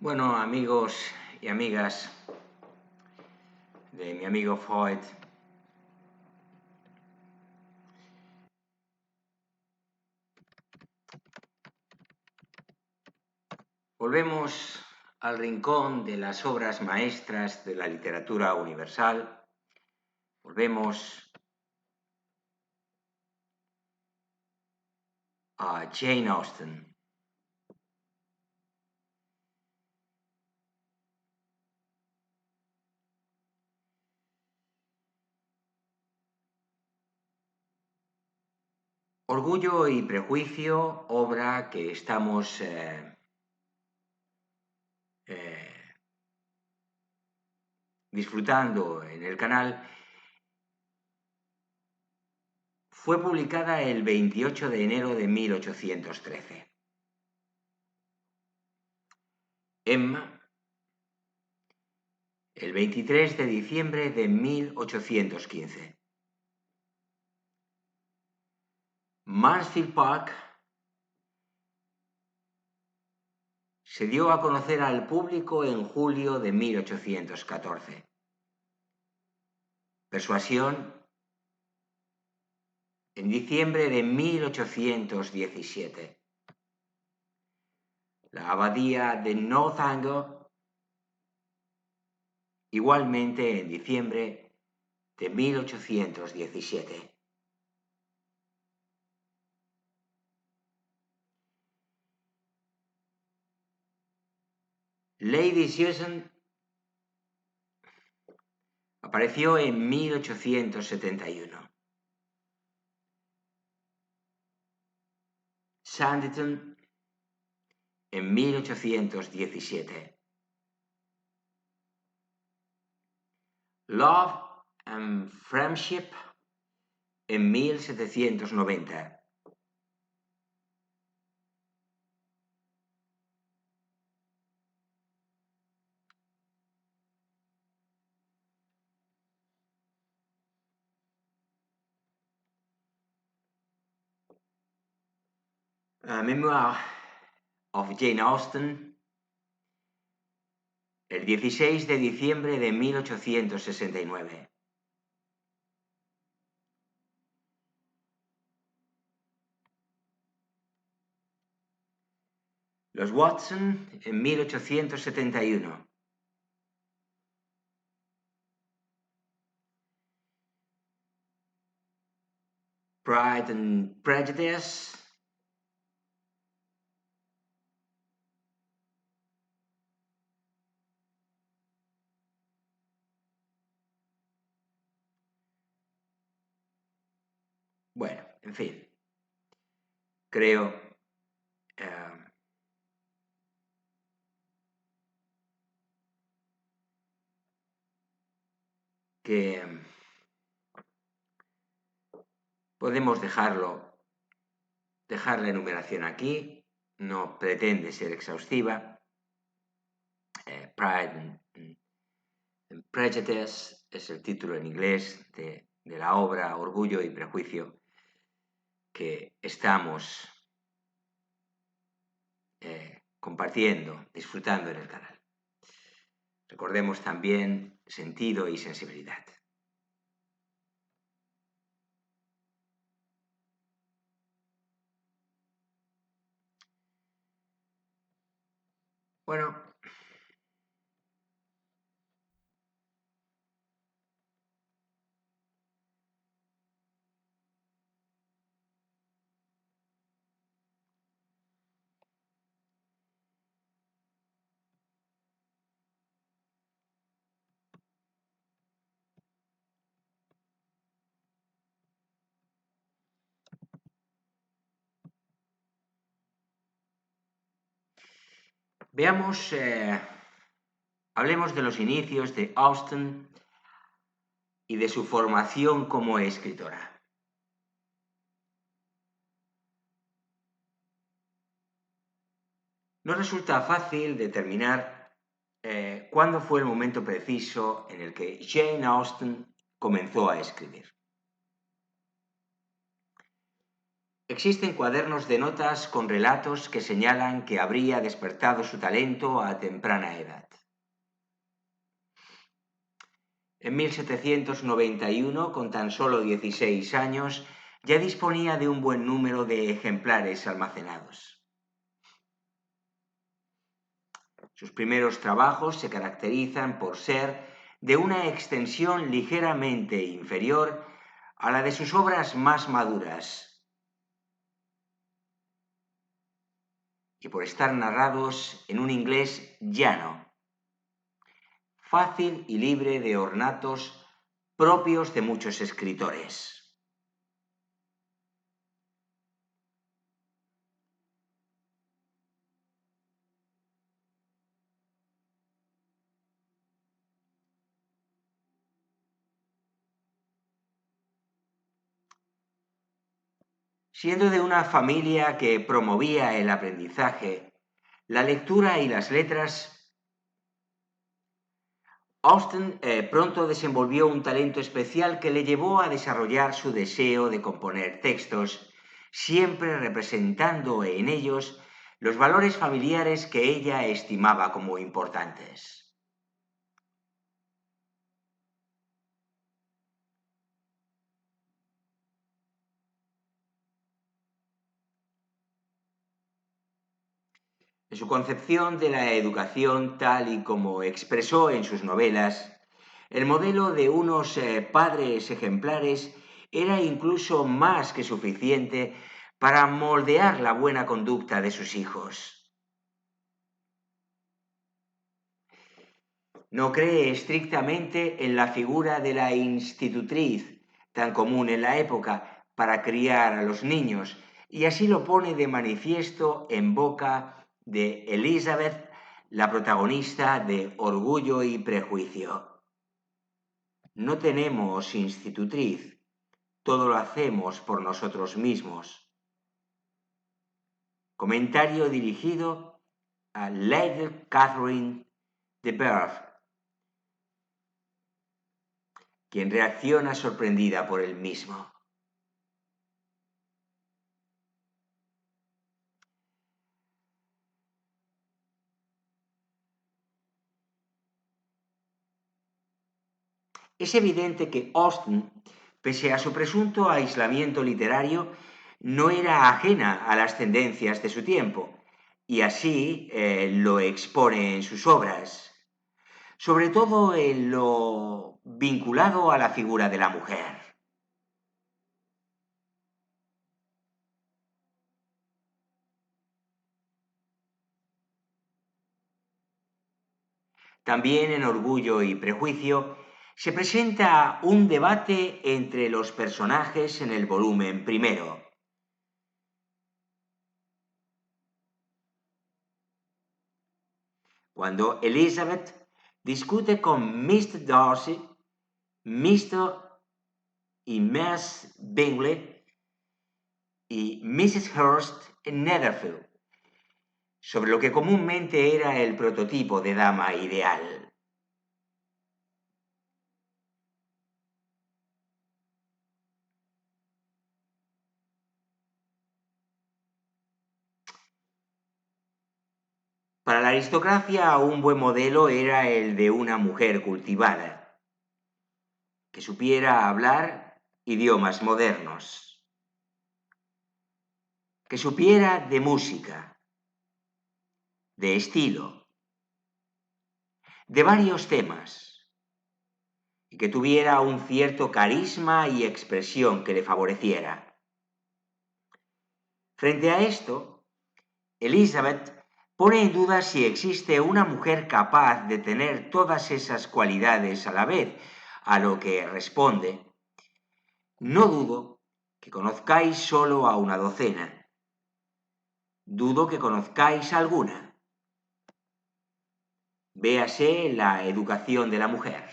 Bueno, amigos y amigas de mi amigo Freud, volvemos al rincón de las obras maestras de la literatura universal. Volvemos a Jane Austen. Orgullo y prejuicio, obra que estamos disfrutando en el canal, fue publicada el 28 de enero de 1813. Emma, el 23 de diciembre de 1815. Mansfield Park se dio a conocer al público en julio de 1814. Persuasión en diciembre de 1817. La abadía de Northanger, igualmente en diciembre de 1817. Lady Susan apareció en 1871. Sanditon en 1817. Love and Friendship en 1790. Memoir of Jane Austen, el 16 de diciembre de 1869. Los Watson en 1871. Pride and Prejudice. Bueno, en fin, creo que podemos dejar la enumeración aquí. No pretende ser exhaustiva. Pride and Prejudice es el título en inglés de la obra Orgullo y Prejuicio que estamos compartiendo, disfrutando en el canal. Recordemos también sentido y sensibilidad. Bueno, veamos, hablemos de los inicios de Austen y de su formación como escritora. No resulta fácil determinar cuándo fue el momento preciso en el que Jane Austen comenzó a escribir. Existen cuadernos de notas con relatos que señalan que habría despertado su talento a temprana edad. En 1791, con tan solo 16 años, ya disponía de un buen número de ejemplares almacenados. Sus primeros trabajos se caracterizan por ser de una extensión ligeramente inferior a la de sus obras más maduras y por estar narrados en un inglés llano, fácil y libre de ornatos propios de muchos escritores. Siendo de una familia que promovía el aprendizaje, la lectura y las letras, Austen pronto desenvolvió un talento especial que le llevó a desarrollar su deseo de componer textos, siempre representando en ellos los valores familiares que ella estimaba como importantes. En su concepción de la educación, tal y como expresó en sus novelas, el modelo de unos padres ejemplares era incluso más que suficiente para moldear la buena conducta de sus hijos. No cree estrictamente en la figura de la institutriz, tan común en la época, para criar a los niños, y así lo pone de manifiesto en boca de Elizabeth, la protagonista de Orgullo y Prejuicio. No tenemos institutriz, todo lo hacemos por nosotros mismos. Comentario dirigido a Lady Catherine de Bourgh, quien reacciona sorprendida por el mismo. Es evidente que Austen, pese a su presunto aislamiento literario, no era ajena a las tendencias de su tiempo, y así lo expone en sus obras, sobre todo en lo vinculado a la figura de la mujer. También en Orgullo y Prejuicio se presenta un debate entre los personajes en el volumen primero. Cuando Elizabeth discute con Mr. Darcy, Mr. y Miss Bingley y Mrs. Hurst en Netherfield, sobre lo que comúnmente era el prototipo de dama ideal. Para la aristocracia, un buen modelo era el de una mujer cultivada, que supiera hablar idiomas modernos, que supiera de música, de estilo, de varios temas, y que tuviera un cierto carisma y expresión que le favoreciera. Frente a esto, Elizabeth pone en duda si existe una mujer capaz de tener todas esas cualidades a la vez, a lo que responde: no dudo que conozcáis solo a una docena. Dudo que conozcáis alguna. Véase la educación de la mujer.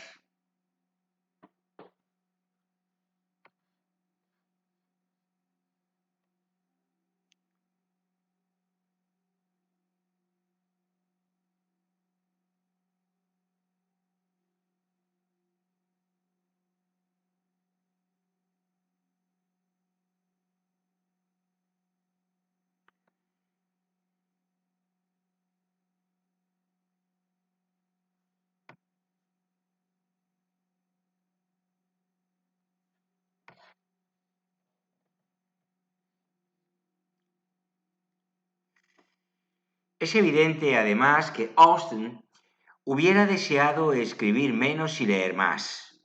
Es evidente, además, que Austen hubiera deseado escribir menos y leer más.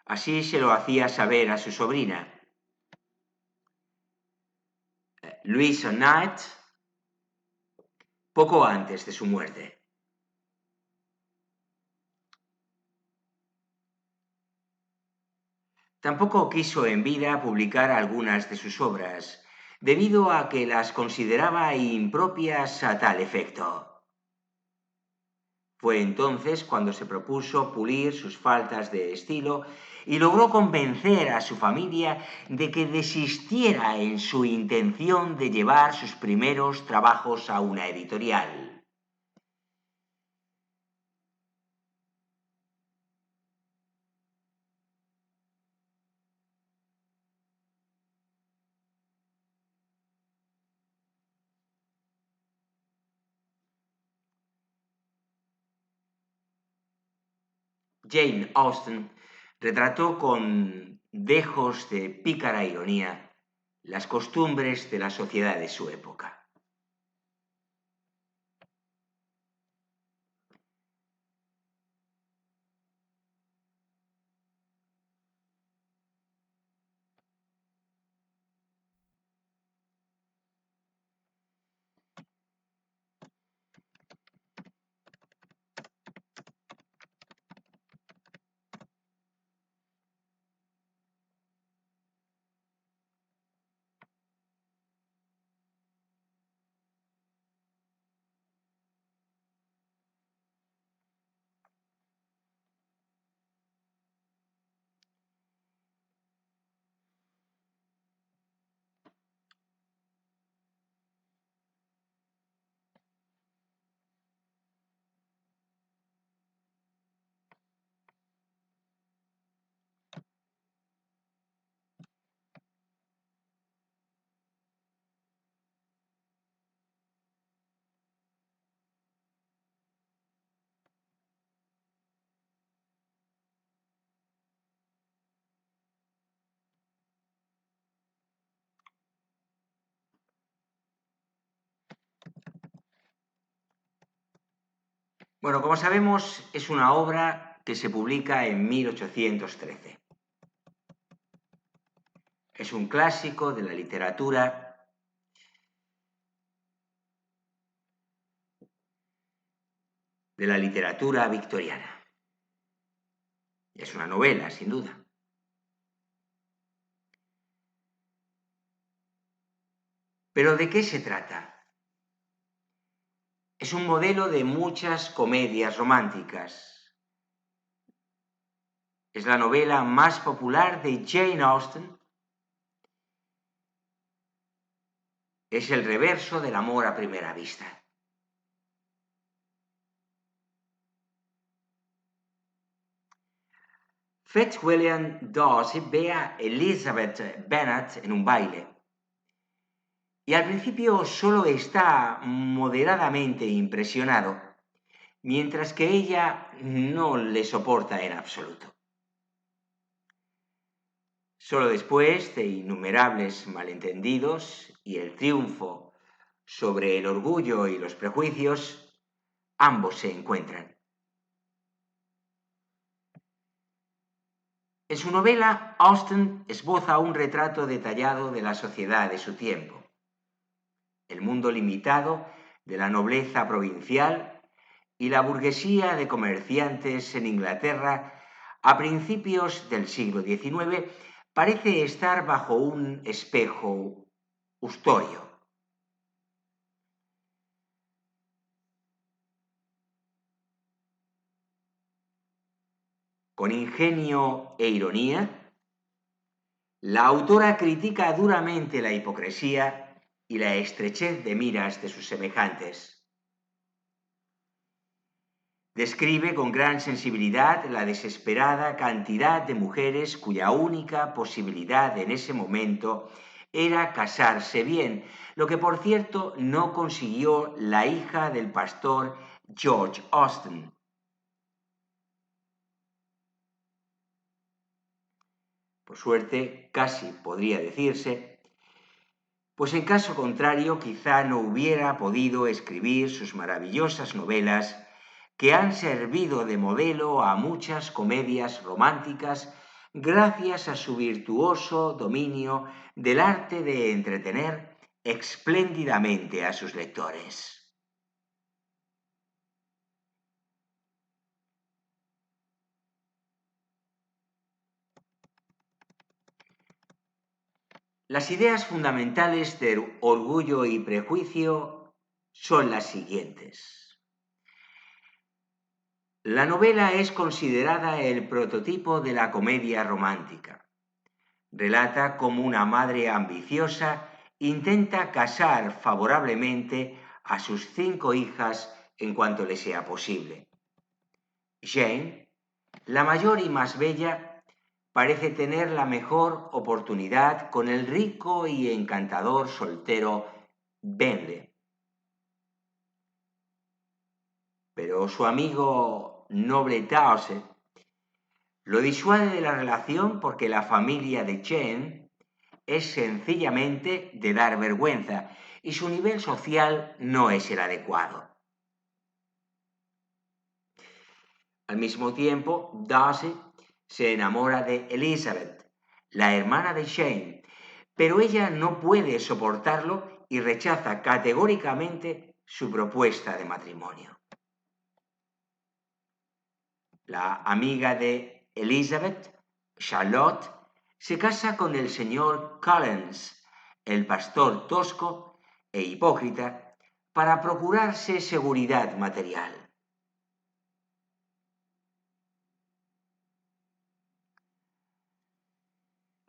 Así se lo hacía saber a su sobrina, Louisa Knight, poco antes de su muerte. Tampoco quiso en vida publicar algunas de sus obras, debido a que las consideraba impropias a tal efecto. Fue entonces cuando se propuso pulir sus faltas de estilo y logró convencer a su familia de que desistiera en su intención de llevar sus primeros trabajos a una editorial. Jane Austen retrató con dejos de pícara ironía las costumbres de la sociedad de su época. Bueno, como sabemos, es una obra que se publica en 1813. Es un clásico de la literatura victoriana. Es una novela, sin duda. ¿Pero de qué se trata? Es un modelo de muchas comedias románticas. Es la novela más popular de Jane Austen. Es el reverso del amor a primera vista. Fitzwilliam Darcy ve a Elizabeth Bennet en un baile y al principio solo está moderadamente impresionado, mientras que ella no le soporta en absoluto. Solo después de innumerables malentendidos y el triunfo sobre el orgullo y los prejuicios, ambos se encuentran. En su novela, Austen esboza un retrato detallado de la sociedad de su tiempo. El mundo limitado de la nobleza provincial y la burguesía de comerciantes en Inglaterra a principios del siglo XIX parece estar bajo un espejo ustorio. Con ingenio e ironía, la autora critica duramente la hipocresía y la estrechez de miras de sus semejantes. Describe con gran sensibilidad la desesperada cantidad de mujeres cuya única posibilidad en ese momento era casarse bien, lo que por cierto no consiguió la hija del pastor George Austen. Por suerte, casi podría decirse pues en caso contrario quizá no hubiera podido escribir sus maravillosas novelas que han servido de modelo a muchas comedias románticas gracias a su virtuoso dominio del arte de entretener espléndidamente a sus lectores. Las ideas fundamentales de Orgullo y Prejuicio son las siguientes. La novela es considerada el prototipo de la comedia romántica. Relata cómo una madre ambiciosa intenta casar favorablemente a sus 5 hijas en cuanto le sea posible. Jane, la mayor y más bella, parece tener la mejor oportunidad con el rico y encantador soltero Bentley. Pero su amigo noble Darcy lo disuade de la relación porque la familia de Jane es sencillamente de dar vergüenza y su nivel social no es el adecuado. Al mismo tiempo, Darcy se enamora de Elizabeth, la hermana de Jane, pero ella no puede soportarlo y rechaza categóricamente su propuesta de matrimonio. La amiga de Elizabeth, Charlotte, se casa con el señor Collins, el pastor tosco e hipócrita, para procurarse seguridad material.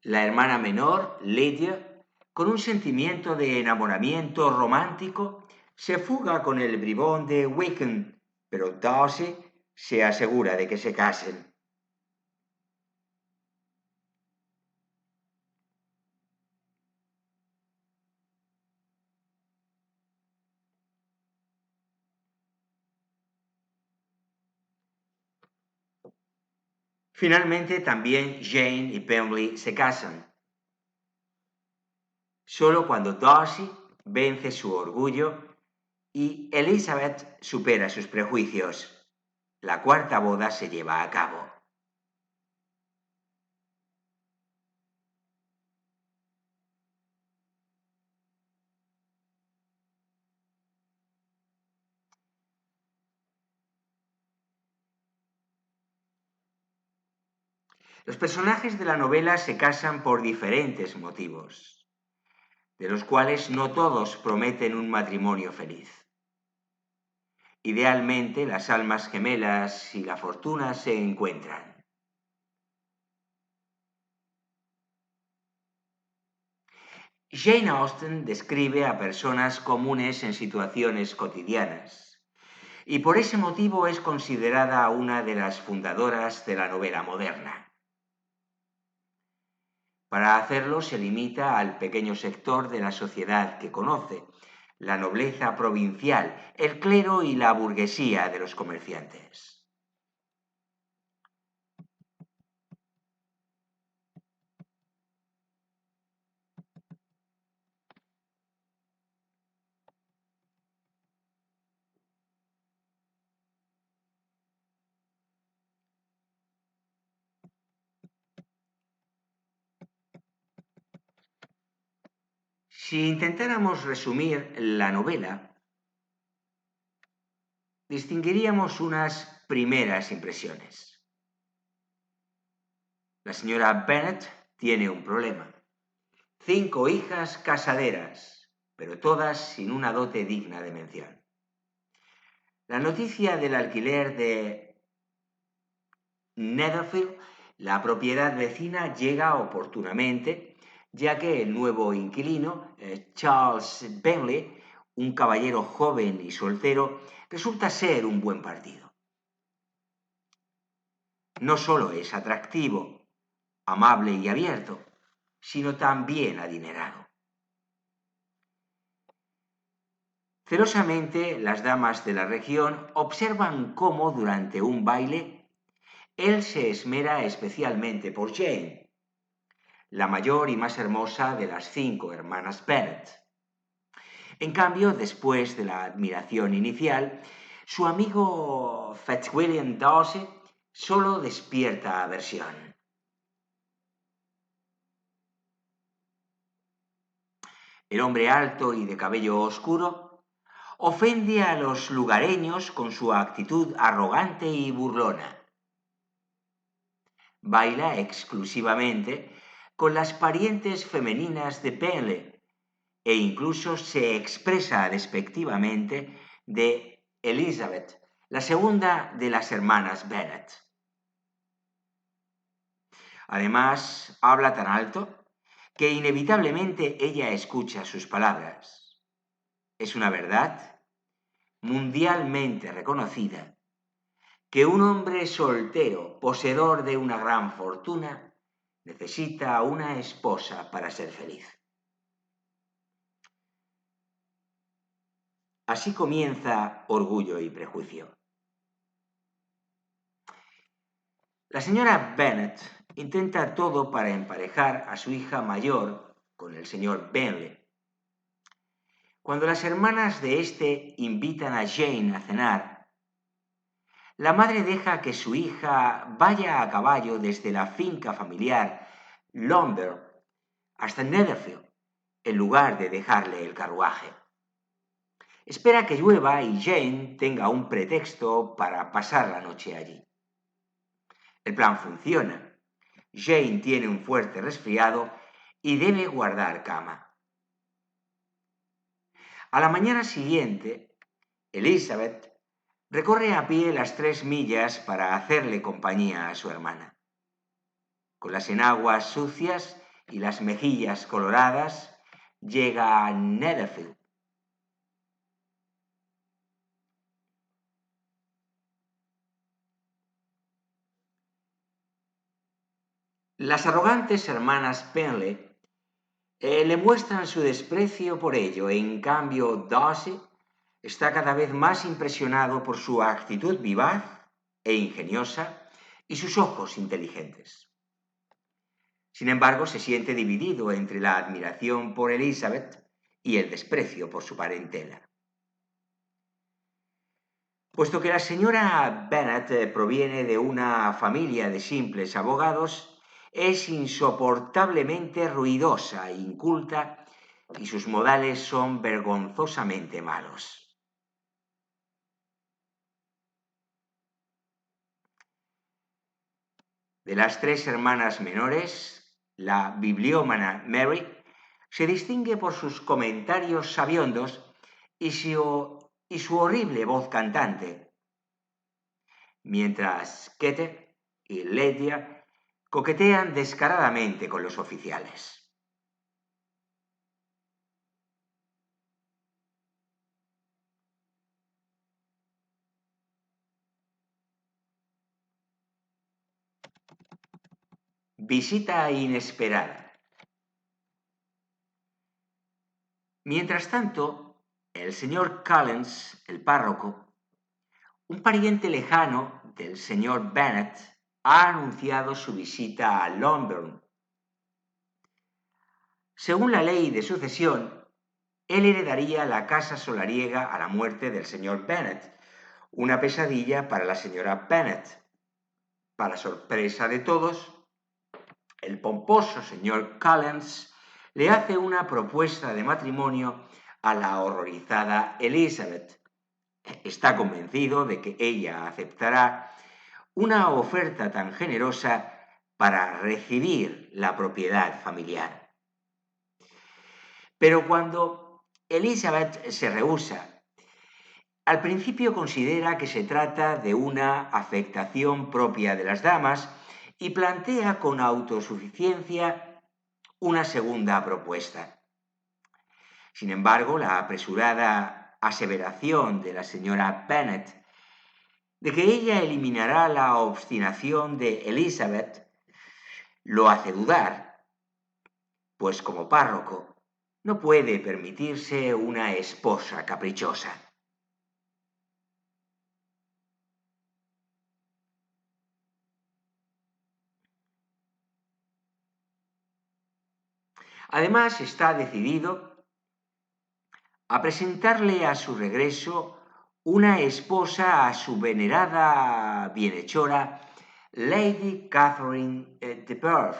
La hermana menor, Lydia, con un sentimiento de enamoramiento romántico, se fuga con el bribón de Wickham, pero Darcy se asegura de que se casen. Finalmente, también Jane y Bentley se casan. Solo cuando Darcy vence su orgullo y Elizabeth supera sus prejuicios, la cuarta boda se lleva a cabo. Los personajes de la novela se casan por diferentes motivos, de los cuales no todos prometen un matrimonio feliz. Idealmente, las almas gemelas y la fortuna se encuentran. Jane Austen describe a personas comunes en situaciones cotidianas, y por ese motivo es considerada una de las fundadoras de la novela moderna. Para hacerlo se limita al pequeño sector de la sociedad que conoce, la nobleza provincial, el clero y la burguesía de los comerciantes. Si intentáramos resumir la novela, distinguiríamos unas primeras impresiones. La señora Bennet tiene un problema. 5 hijas casaderas, pero todas sin una dote digna de mención. La noticia del alquiler de Netherfield, la propiedad vecina, llega oportunamente, ya que el nuevo inquilino, Charles Bentley, un caballero joven y soltero, resulta ser un buen partido. No solo es atractivo, amable y abierto, sino también adinerado. Celosamente, las damas de la región observan cómo durante un baile él se esmera especialmente por Jane. la mayor y más hermosa de las 5 hermanas Bennet. En cambio, después de la admiración inicial, su amigo Fitzwilliam Darcy solo despierta aversión. El hombre alto y de cabello oscuro ofende a los lugareños con su actitud arrogante y burlona. Baila exclusivamente con las parientes femeninas de Penley e incluso se expresa despectivamente de Elizabeth, la segunda de las hermanas Bennet. Además, habla tan alto que inevitablemente ella escucha sus palabras. Es una verdad mundialmente reconocida que un hombre soltero, poseedor de una gran fortuna, necesita una esposa para ser feliz. Así comienza Orgullo y Prejuicio. La señora Bennet intenta todo para emparejar a su hija mayor con el señor Bentley. Cuando las hermanas de este invitan a Jane a cenar, la madre deja que su hija vaya a caballo desde la finca familiar Lomber hasta Netherfield, en lugar de dejarle el carruaje. Espera que llueva y Jane tenga un pretexto para pasar la noche allí. El plan funciona. Jane tiene un fuerte resfriado y debe guardar cama. A la mañana siguiente, Elizabeth recorre a pie las 3 millas para hacerle compañía a su hermana. Con las enaguas sucias y las mejillas coloradas, llega a Netherfield. Las arrogantes hermanas Penley le muestran su desprecio por ello. En cambio, Darcy está cada vez más impresionado por su actitud vivaz e ingeniosa y sus ojos inteligentes. Sin embargo, se siente dividido entre la admiración por Elizabeth y el desprecio por su parentela. Puesto que la señora Bennet proviene de una familia de simples abogados, es insoportablemente ruidosa e inculta y sus modales son vergonzosamente malos. De las 3 hermanas menores, la bibliómana Mary se distingue por sus comentarios sabiondos y su horrible voz cantante, mientras Kate y Lydia coquetean descaradamente con los oficiales. Visita inesperada. Mientras tanto, el señor Collins, el párroco, un pariente lejano del señor Bennet, ha anunciado su visita a Longbourn. Según la ley de sucesión, él heredaría la casa solariega a la muerte del señor Bennet, una pesadilla para la señora Bennet. Para sorpresa de todos, el pomposo señor Collins le hace una propuesta de matrimonio a la horrorizada Elizabeth. Está convencido de que ella aceptará una oferta tan generosa para recibir la propiedad familiar. Pero cuando Elizabeth se rehúsa, al principio considera que se trata de una afectación propia de las damas y plantea con autosuficiencia una segunda propuesta. Sin embargo, la apresurada aseveración de la señora Bennet de que ella eliminará la obstinación de Elizabeth lo hace dudar, pues como párroco no puede permitirse una esposa caprichosa. Además, está decidido a presentarle a su regreso una esposa a su venerada bienhechora Lady Catherine de Perth.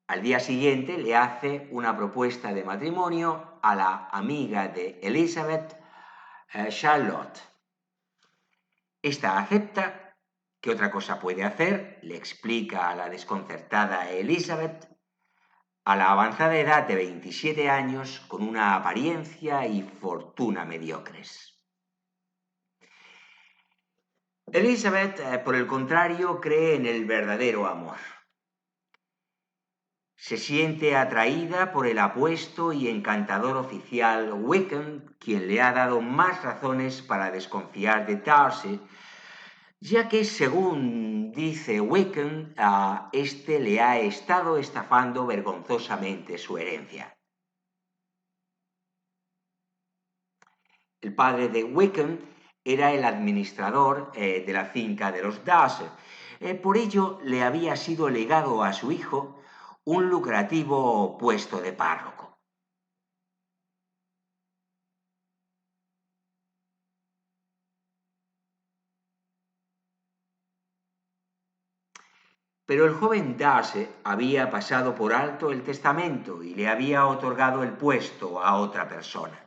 Al día siguiente le hace una propuesta de matrimonio a la amiga de Elizabeth, Charlotte. Esta acepta. ¿Qué otra cosa puede hacer? Le explica a la desconcertada Elizabeth, a la avanzada edad de 27 años, con una apariencia y fortuna mediocres. Elizabeth, por el contrario, cree en el verdadero amor. Se siente atraída por el apuesto y encantador oficial Wickham, quien le ha dado más razones para desconfiar de Darcy, ya que, según dice Wickham, a este le ha estado estafando vergonzosamente su herencia. El padre de Wickham era el administrador de la finca de los Darcy. Por ello, le había sido legado a su hijo un lucrativo puesto de párroco. Pero el joven Darcy había pasado por alto el testamento y le había otorgado el puesto a otra persona.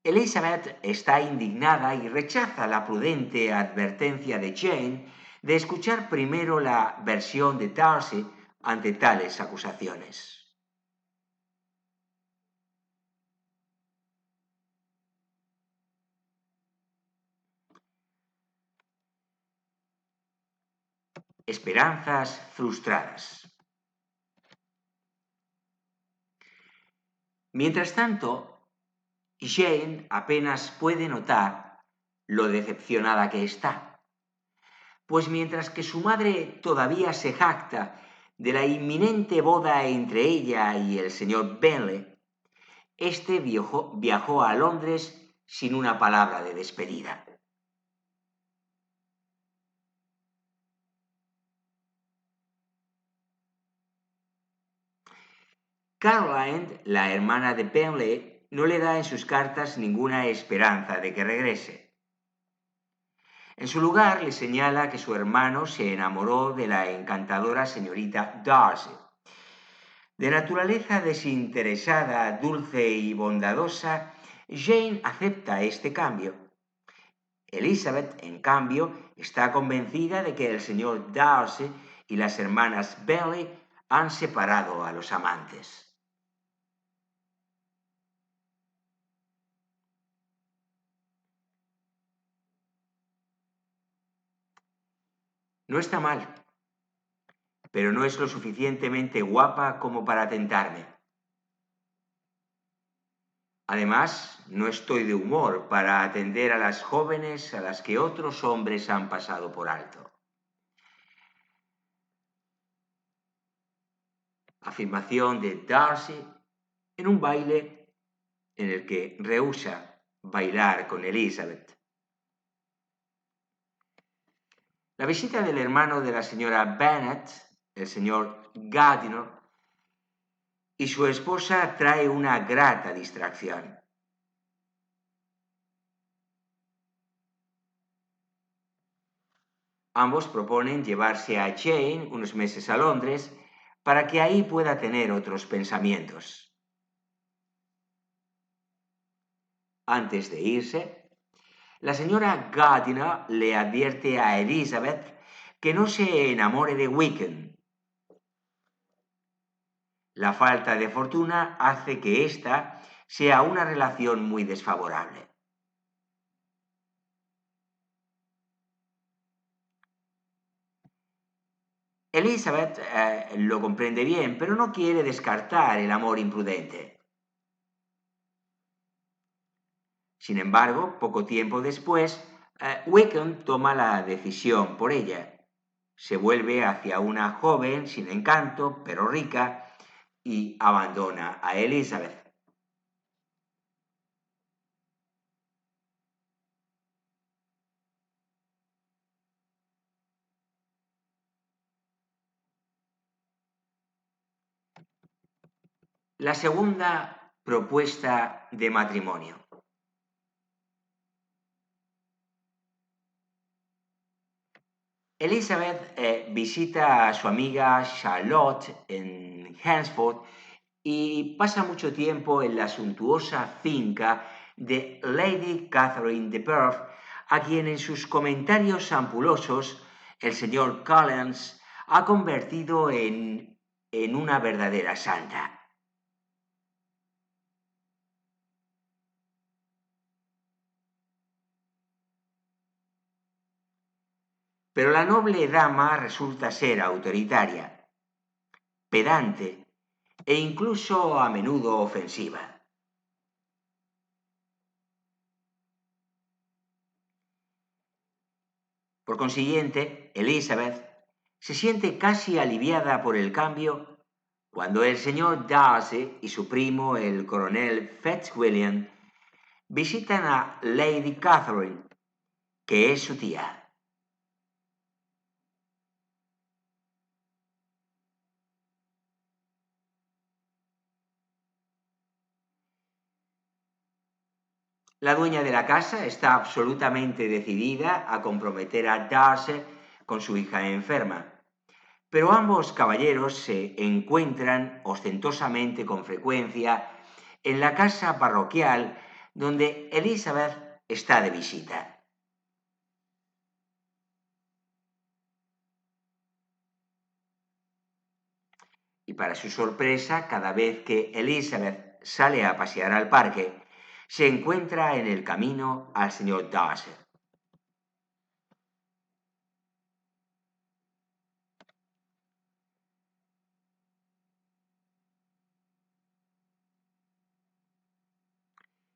Elizabeth está indignada y rechaza la prudente advertencia de Jane de escuchar primero la versión de Darcy ante tales acusaciones. Esperanzas frustradas. Mientras tanto, Jane apenas puede notar lo decepcionada que está, pues mientras que su madre todavía se jacta de la inminente boda entre ella y el señor Bentley, este viajó a Londres sin una palabra de despedida. Caroline, la hermana de Bentley, no le da en sus cartas ninguna esperanza de que regrese. En su lugar, le señala que su hermano se enamoró de la encantadora señorita Darcy. De naturaleza desinteresada, dulce y bondadosa, Jane acepta este cambio. Elizabeth, en cambio, está convencida de que el señor Darcy y las hermanas Bentley han separado a los amantes. No está mal, pero no es lo suficientemente guapa como para tentarme. Además, no estoy de humor para atender a las jóvenes a las que otros hombres han pasado por alto. Afirmación de Darcy en un baile en el que rehúsa bailar con Elizabeth. La visita del hermano de la señora Bennet, el señor Gardiner, y su esposa trae una grata distracción. Ambos proponen llevarse a Jane unos meses a Londres para que ahí pueda tener otros pensamientos. Antes de irse, la señora Gardiner le advierte a Elizabeth que no se enamore de Wickham. La falta de fortuna hace que esta sea una relación muy desfavorable. Elizabeth lo comprende bien, pero no quiere descartar el amor imprudente. Sin embargo, poco tiempo después, Wickham toma la decisión por ella. Se vuelve hacia una joven sin encanto, pero rica, y abandona a Elizabeth. La segunda propuesta de matrimonio. Elizabeth visita a su amiga Charlotte en Hansford y pasa mucho tiempo en la suntuosa finca de Lady Catherine de Perth, a quien en sus comentarios ampulosos el señor Collins ha convertido en una verdadera santa. Pero la noble dama resulta ser autoritaria, pedante e incluso a menudo ofensiva. Por consiguiente, Elizabeth se siente casi aliviada por el cambio cuando el señor Darcy y su primo, el coronel Fitzwilliam, visitan a Lady Catherine, que es su tía. La dueña de la casa está absolutamente decidida a comprometer a Darcy con su hija enferma, pero ambos caballeros se encuentran ostentosamente con frecuencia en la casa parroquial donde Elizabeth está de visita. Y para su sorpresa, cada vez que Elizabeth sale a pasear al parque, se encuentra en el camino al señor Darcy.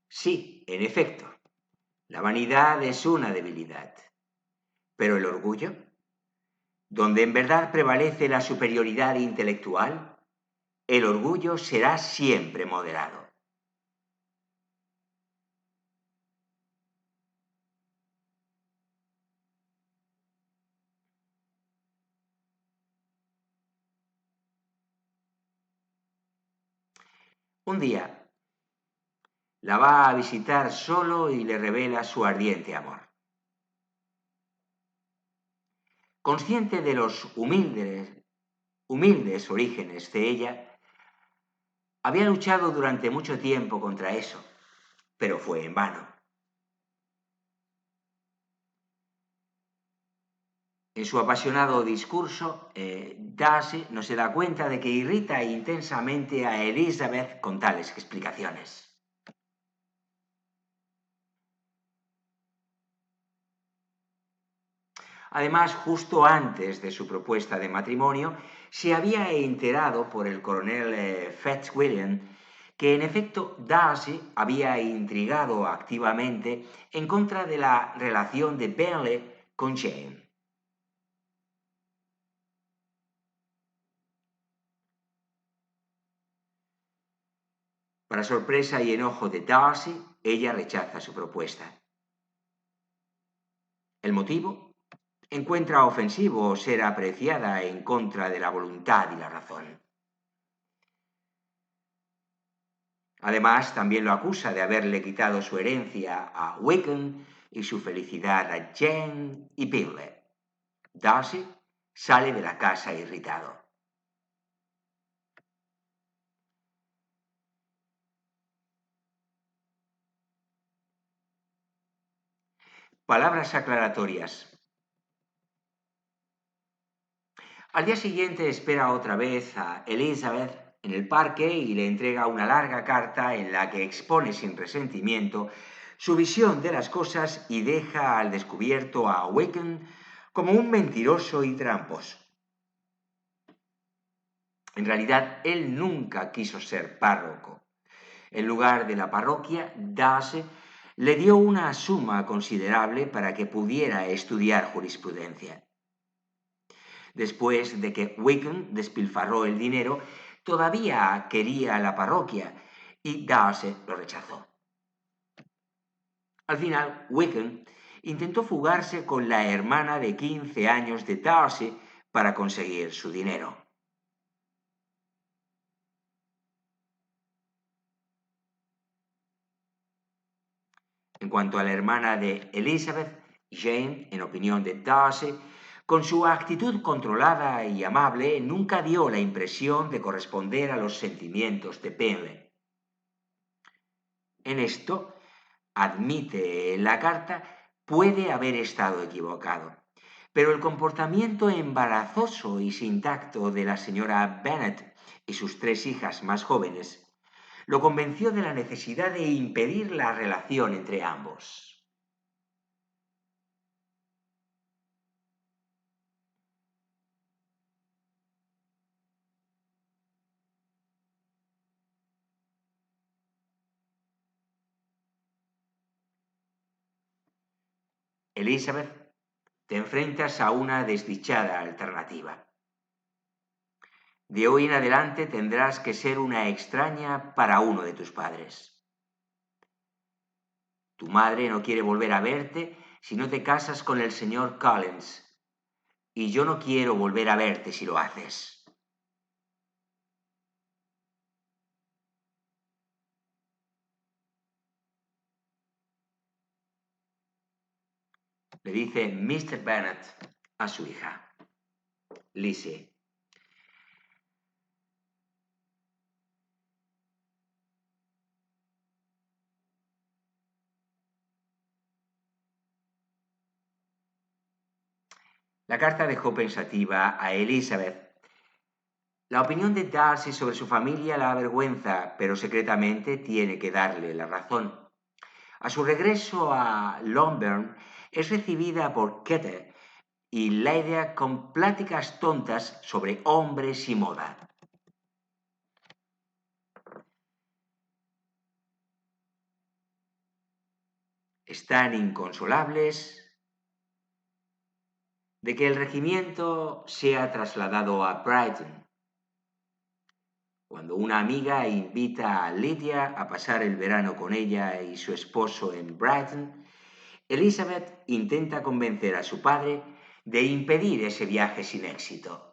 Sí, en efecto, la vanidad es una debilidad, pero el orgullo, donde en verdad prevalece la superioridad intelectual, el orgullo será siempre moderado. Un día la va a visitar solo y le revela su ardiente amor. Consciente de los humildes orígenes de ella, había luchado durante mucho tiempo contra eso, pero fue en vano. En su apasionado discurso, Darcy no se da cuenta de que irrita intensamente a Elizabeth con tales explicaciones. Además, justo antes de su propuesta de matrimonio, se había enterado por el coronel Fitzwilliam que en efecto Darcy había intrigado activamente en contra de la relación de Bentley con Jane. Para sorpresa y enojo de Darcy, ella rechaza su propuesta. El motivo: encuentra ofensivo ser apreciada en contra de la voluntad y la razón. Además, también lo acusa de haberle quitado su herencia a Wickham y su felicidad a Jane y Bingley. Darcy sale de la casa irritado. Palabras aclaratorias. Al día siguiente espera otra vez a Elizabeth en el parque y le entrega una larga carta en la que expone sin resentimiento su visión de las cosas y deja al descubierto a Wickham como un mentiroso y tramposo. En realidad, él nunca quiso ser párroco. En lugar de la parroquia, Darcy le dio una suma considerable para que pudiera estudiar jurisprudencia. Después de que Wickham despilfarró el dinero, todavía quería la parroquia y Darcy lo rechazó. Al final, Wickham intentó fugarse con la hermana de 15 años de Darcy para conseguir su dinero. En cuanto a la hermana de Elizabeth, Jane, en opinión de Darcy, con su actitud controlada y amable, nunca dio la impresión de corresponder a los sentimientos de Bingley. En esto, admite la carta, puede haber estado equivocado, pero el comportamiento embarazoso y sin tacto de la señora Bennet y sus 3 hijas más jóvenes lo convenció de la necesidad de impedir la relación entre ambos. Elizabeth, te enfrentas a una desdichada alternativa. De hoy en adelante tendrás que ser una extraña para uno de tus padres. Tu madre no quiere volver a verte si no te casas con el señor Collins, y yo no quiero volver a verte si lo haces. Le dice Mr. Bennet a su hija, Lizzie. La carta dejó pensativa a Elizabeth. La opinión de Darcy sobre su familia la avergüenza, pero secretamente tiene que darle la razón. A su regreso a Longbourn es recibida por Kate y Lydia con pláticas tontas sobre hombres y moda. Están inconsolables de que el regimiento sea trasladado a Brighton. Cuando una amiga invita a Lydia a pasar el verano con ella y su esposo en Brighton, Elizabeth intenta convencer a su padre de impedir ese viaje sin éxito.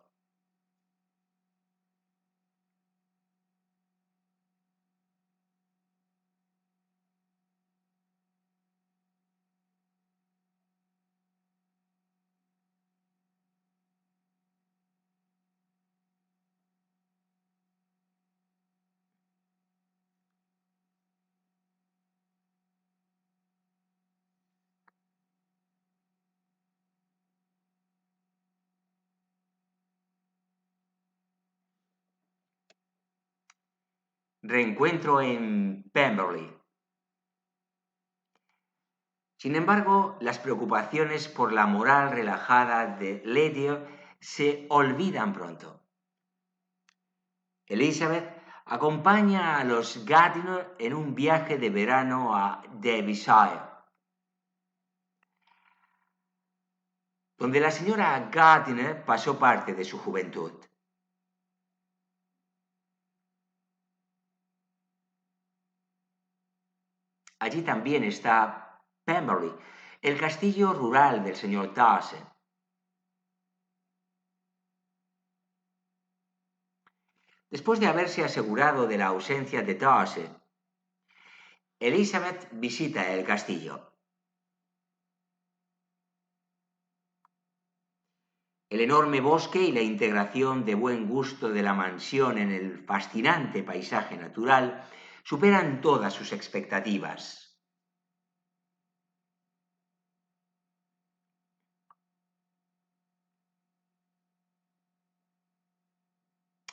Reencuentro en Pemberley. Sin embargo, las preocupaciones por la moral relajada de Lydia se olvidan pronto. Elizabeth acompaña a los Gardiner en un viaje de verano a Derbyshire, donde la señora Gardiner pasó parte de su juventud. Allí también está Pemberley, el castillo rural del señor Darcy. Después de haberse asegurado de la ausencia de Darcy, Elizabeth visita el castillo. El enorme bosque y la integración de buen gusto de la mansión en el fascinante paisaje natural superan todas sus expectativas.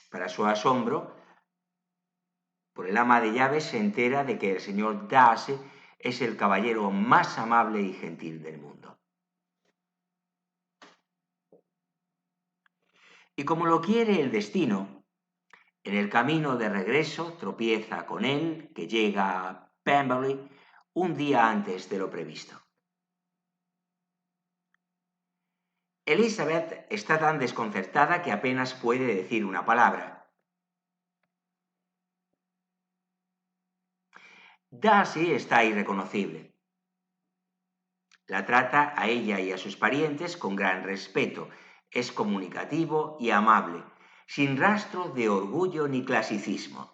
Para su asombro, por el ama de llaves se entera de que el señor Darcy es el caballero más amable y gentil del mundo. Y como lo quiere el destino, en el camino de regreso tropieza con él, que llega a Pemberley un día antes de lo previsto. Elizabeth está tan desconcertada que apenas puede decir una palabra. Darcy está irreconocible. La trata a ella y a sus parientes con gran respeto, es comunicativo y amable, sin rastro de orgullo ni clasicismo.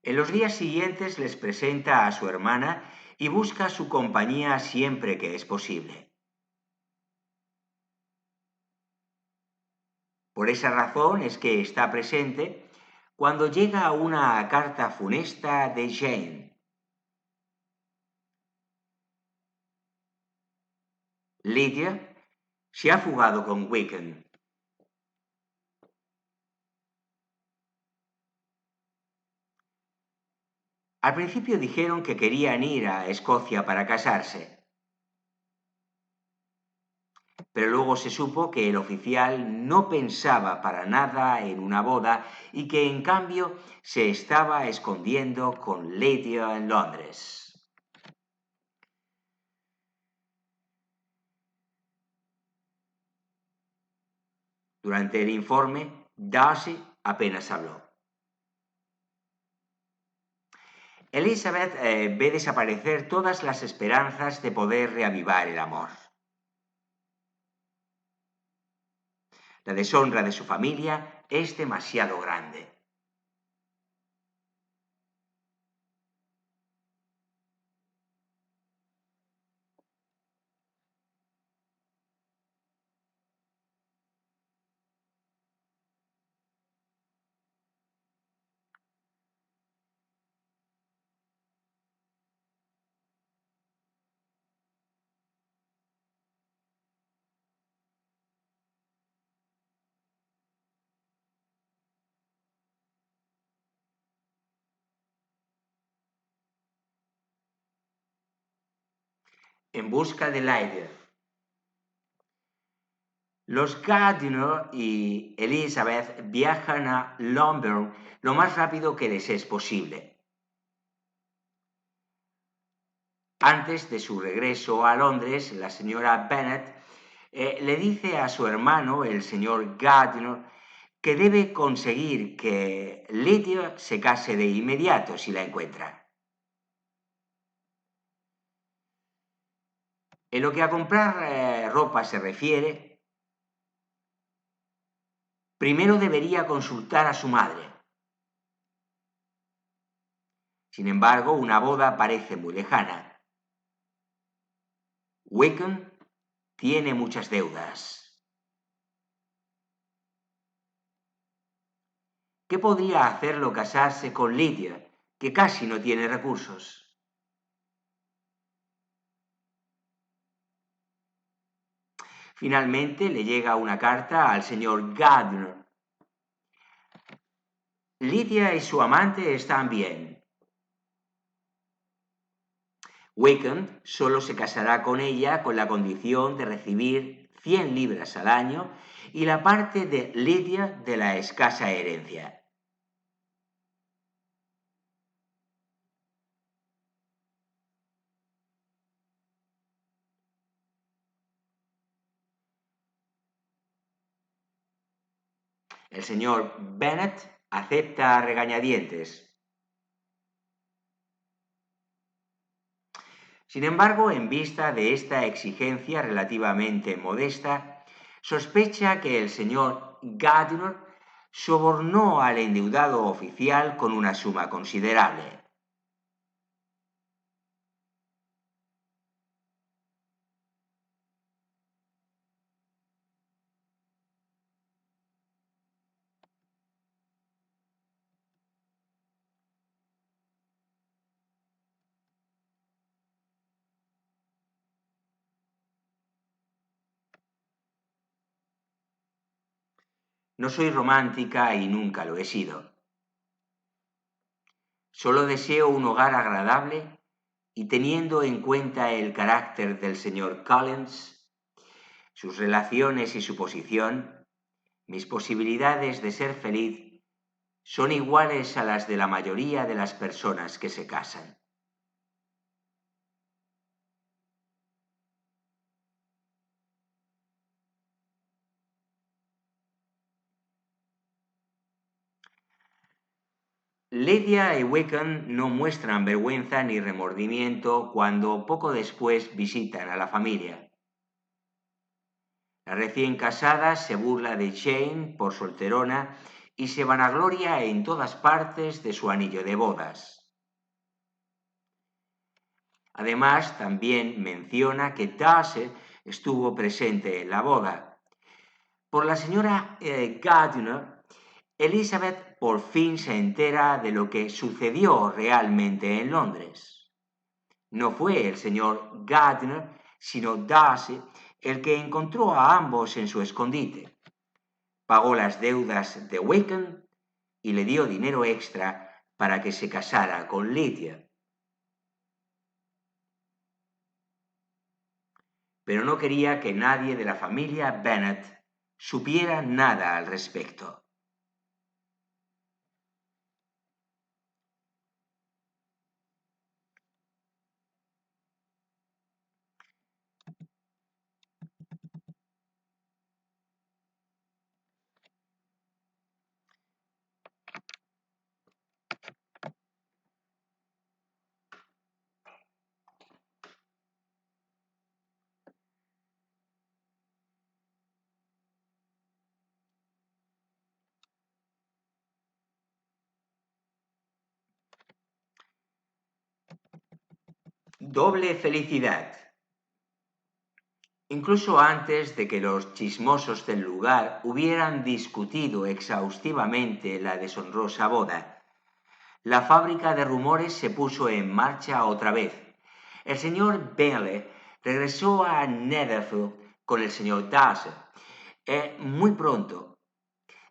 En los días siguientes les presenta a su hermana y busca su compañía siempre que es posible. Por esa razón es que está presente cuando llega una carta funesta de Jane. Lydia se ha fugado con Wickham. Al principio dijeron que querían ir a Escocia para casarse, pero luego se supo que el oficial no pensaba para nada en una boda y que en cambio se estaba escondiendo con Lydia en Londres. Durante el informe, Darcy apenas habló. Elizabeth ve desaparecer todas las esperanzas de poder reavivar el amor. La deshonra de su familia es demasiado grande. En busca de Lydia. Los Gardiner y Elizabeth viajan a Longbourn lo más rápido que les es posible. Antes de su regreso a Londres, la señora Bennet le dice a su hermano, el señor Gardiner, que debe conseguir que Lydia se case de inmediato si la encuentra. En lo que a comprar ropa se refiere, primero debería consultar a su madre. Sin embargo, una boda parece muy lejana. Wickham tiene muchas deudas. ¿Qué podría hacerlo casarse con Lydia, que casi no tiene recursos? Finalmente le llega una carta al señor Gardiner. Lydia y su amante están bien. Wickham solo se casará con ella con la condición de recibir 100 libras al año y la parte de Lydia de la escasa herencia. El señor Bennet acepta a regañadientes. Sin embargo, en vista de esta exigencia relativamente modesta, sospecha que el señor Gardiner sobornó al endeudado oficial con una suma considerable. No soy romántica y nunca lo he sido. Solo deseo un hogar agradable y teniendo en cuenta el carácter del señor Collins, sus relaciones y su posición, mis posibilidades de ser feliz son iguales a las de la mayoría de las personas que se casan. Lydia y Wickham no muestran vergüenza ni remordimiento cuando poco después visitan a la familia. La recién casada se burla de Jane por solterona y se vanagloria en todas partes de su anillo de bodas. Además, también menciona que Darcy estuvo presente en la boda. Por la señora Gardiner, Elizabeth por fin se entera de lo que sucedió realmente en Londres. No fue el señor Gardiner, sino Darcy, el que encontró a ambos en su escondite. Pagó las deudas de Wickham y le dio dinero extra para que se casara con Lydia. Pero no quería que nadie de la familia Bennet supiera nada al respecto. Doble felicidad. Incluso antes de que los chismosos del lugar hubieran discutido exhaustivamente la deshonrosa boda, la fábrica de rumores se puso en marcha otra vez. El señor Bentley regresó a Netherfield con el señor Darcy. Muy pronto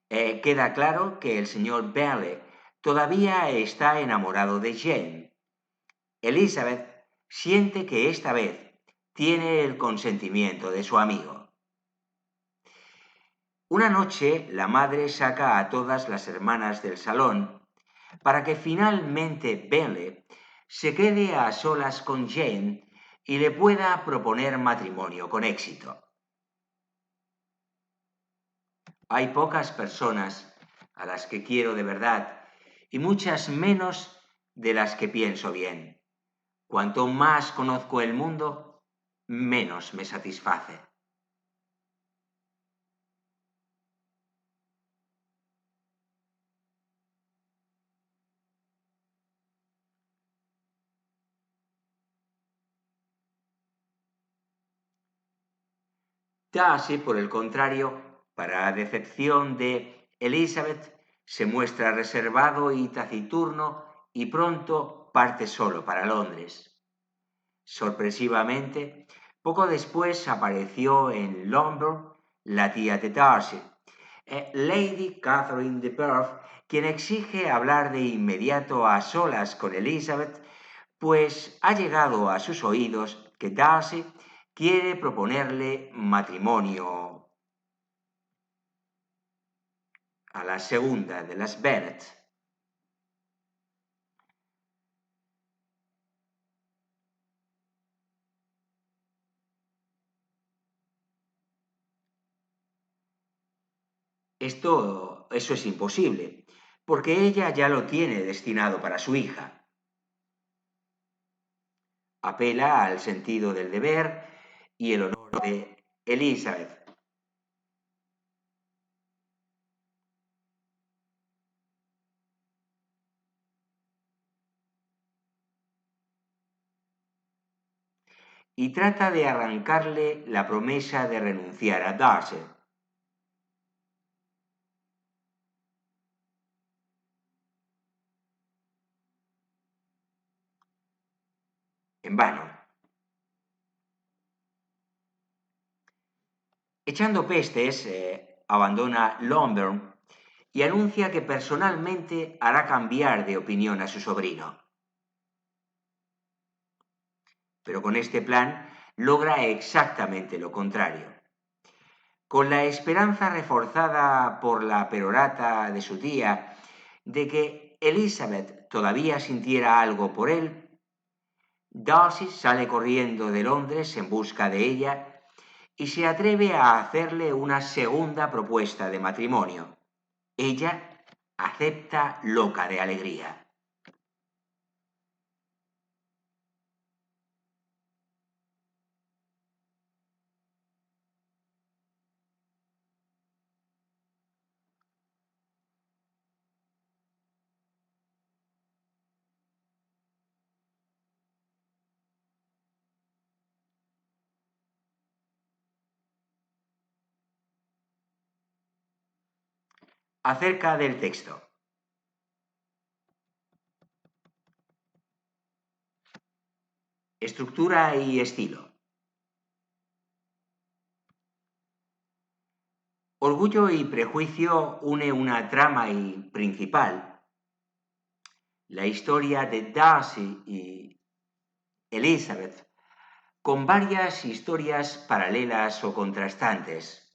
queda claro que el señor Bentley todavía está enamorado de Jane. Elizabeth siente que esta vez tiene el consentimiento de su amigo. Una noche la madre saca a todas las hermanas del salón para que finalmente Bentley se quede a solas con Jane y le pueda proponer matrimonio con éxito. Hay pocas personas a las que quiero de verdad y muchas menos de las que pienso bien. Cuanto más conozco el mundo, menos me satisface. Darcy, por el contrario, para decepción de Elizabeth, se muestra reservado y taciturno y pronto parte solo para Londres. Sorpresivamente, poco después apareció en Longbourn la tía de Darcy, Lady Catherine de Bourgh, quien exige hablar de inmediato a solas con Elizabeth, pues ha llegado a sus oídos que Darcy quiere proponerle matrimonio a la segunda de las Bennet. Eso es imposible, porque ella ya lo tiene destinado para su hija. Apela al sentido del deber y el honor de Elizabeth. Y trata de arrancarle la promesa de renunciar a Darcy. En vano. Echando pestes, abandona Longbourn y anuncia que personalmente hará cambiar de opinión a su sobrino. Pero con este plan logra exactamente lo contrario. Con la esperanza reforzada por la perorata de su tía de que Elizabeth todavía sintiera algo por él, Darcy sale corriendo de Londres en busca de ella y se atreve a hacerle una segunda propuesta de matrimonio. Ella acepta loca de alegría. Acerca del texto. Estructura y estilo. Orgullo y Prejuicio une una trama principal, la historia de Darcy y Elizabeth, con varias historias paralelas o contrastantes.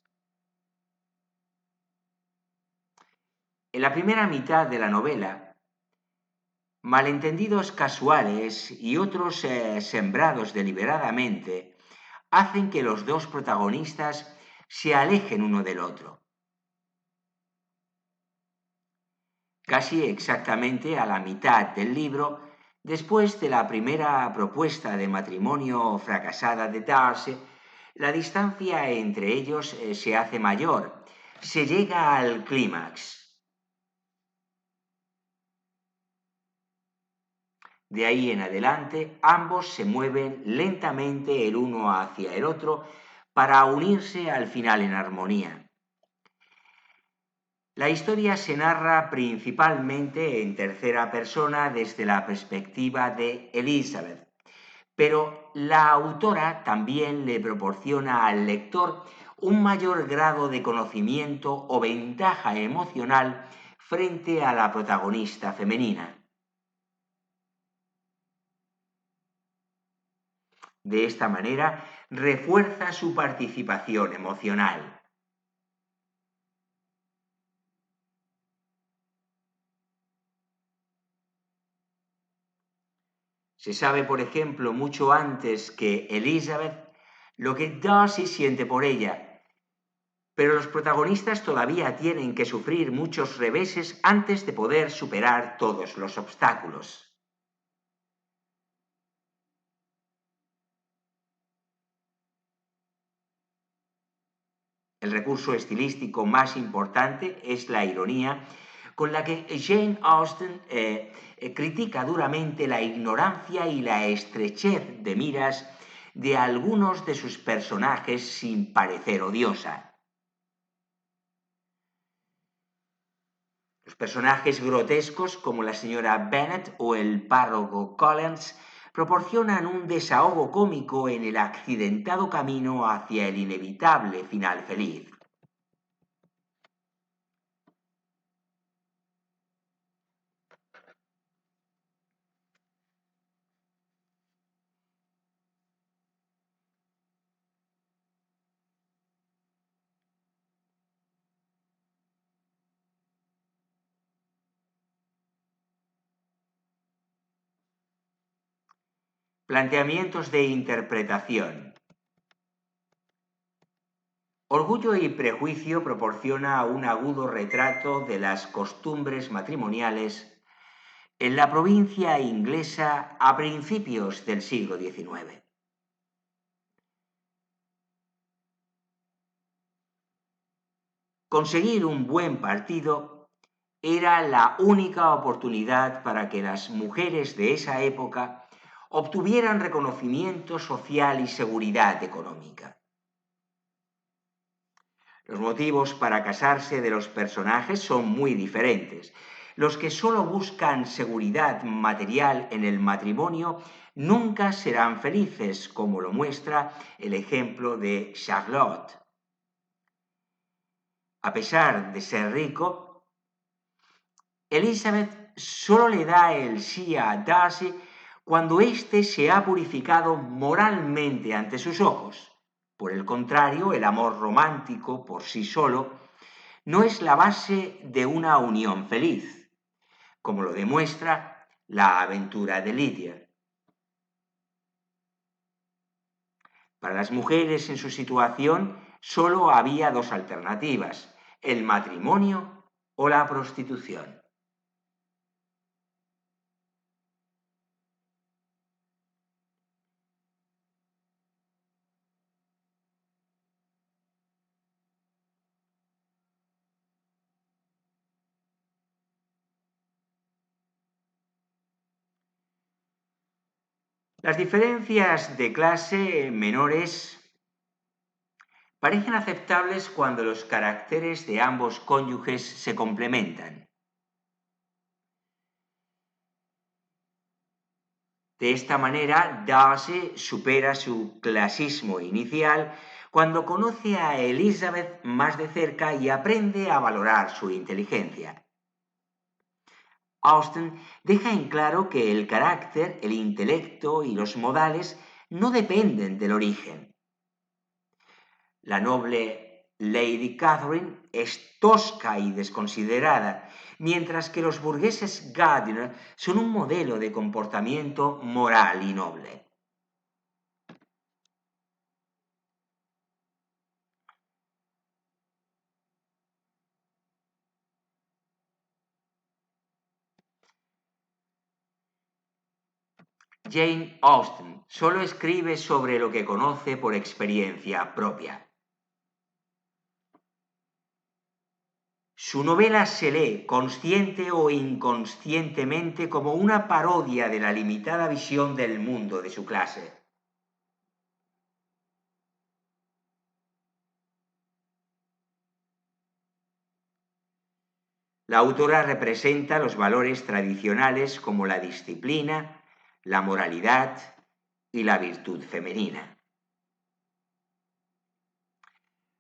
En la primera mitad de la novela, malentendidos casuales y otros sembrados deliberadamente hacen que los dos protagonistas se alejen uno del otro. Casi exactamente a la mitad del libro, después de la primera propuesta de matrimonio fracasada de Darcy, la distancia entre ellos se hace mayor, se llega al clímax. De ahí en adelante, ambos se mueven lentamente el uno hacia el otro para unirse al final en armonía. La historia se narra principalmente en tercera persona desde la perspectiva de Elizabeth, pero la autora también le proporciona al lector un mayor grado de conocimiento o ventaja emocional frente a la protagonista femenina. De esta manera, refuerza su participación emocional. Se sabe, por ejemplo, mucho antes que Elizabeth lo que Darcy siente por ella, pero los protagonistas todavía tienen que sufrir muchos reveses antes de poder superar todos los obstáculos. El recurso estilístico más importante es la ironía, con la que Jane Austen critica duramente la ignorancia y la estrechez de miras de algunos de sus personajes sin parecer odiosa. Los personajes grotescos como la señora Bennet o el párroco Collins proporcionan un desahogo cómico en el accidentado camino hacia el inevitable final feliz. Planteamientos de interpretación. Orgullo y Prejuicio proporciona un agudo retrato de las costumbres matrimoniales en la provincia inglesa a principios del siglo XIX. Conseguir un buen partido era la única oportunidad para que las mujeres de esa época obtuvieran reconocimiento social y seguridad económica. Los motivos para casarse de los personajes son muy diferentes. Los que solo buscan seguridad material en el matrimonio nunca serán felices, como lo muestra el ejemplo de Charlotte. A pesar de ser rico, Elizabeth solo le da el sí a Darcy cuando éste se ha purificado moralmente ante sus ojos. Por el contrario, el amor romántico por sí solo no es la base de una unión feliz, como lo demuestra la aventura de Lidia. Para las mujeres en su situación solo había dos alternativas, el matrimonio o la prostitución. Las diferencias de clase menores parecen aceptables cuando los caracteres de ambos cónyuges se complementan. De esta manera, Darcy supera su clasismo inicial cuando conoce a Elizabeth más de cerca y aprende a valorar su inteligencia. Austen deja en claro que el carácter, el intelecto y los modales no dependen del origen. La noble Lady Catherine es tosca y desconsiderada, mientras que los burgueses Gardiner son un modelo de comportamiento moral y noble. Jane Austen solo escribe sobre lo que conoce por experiencia propia. Su novela se lee, consciente o inconscientemente, como una parodia de la limitada visión del mundo de su clase. La autora representa los valores tradicionales como la disciplina, la moralidad y la virtud femenina.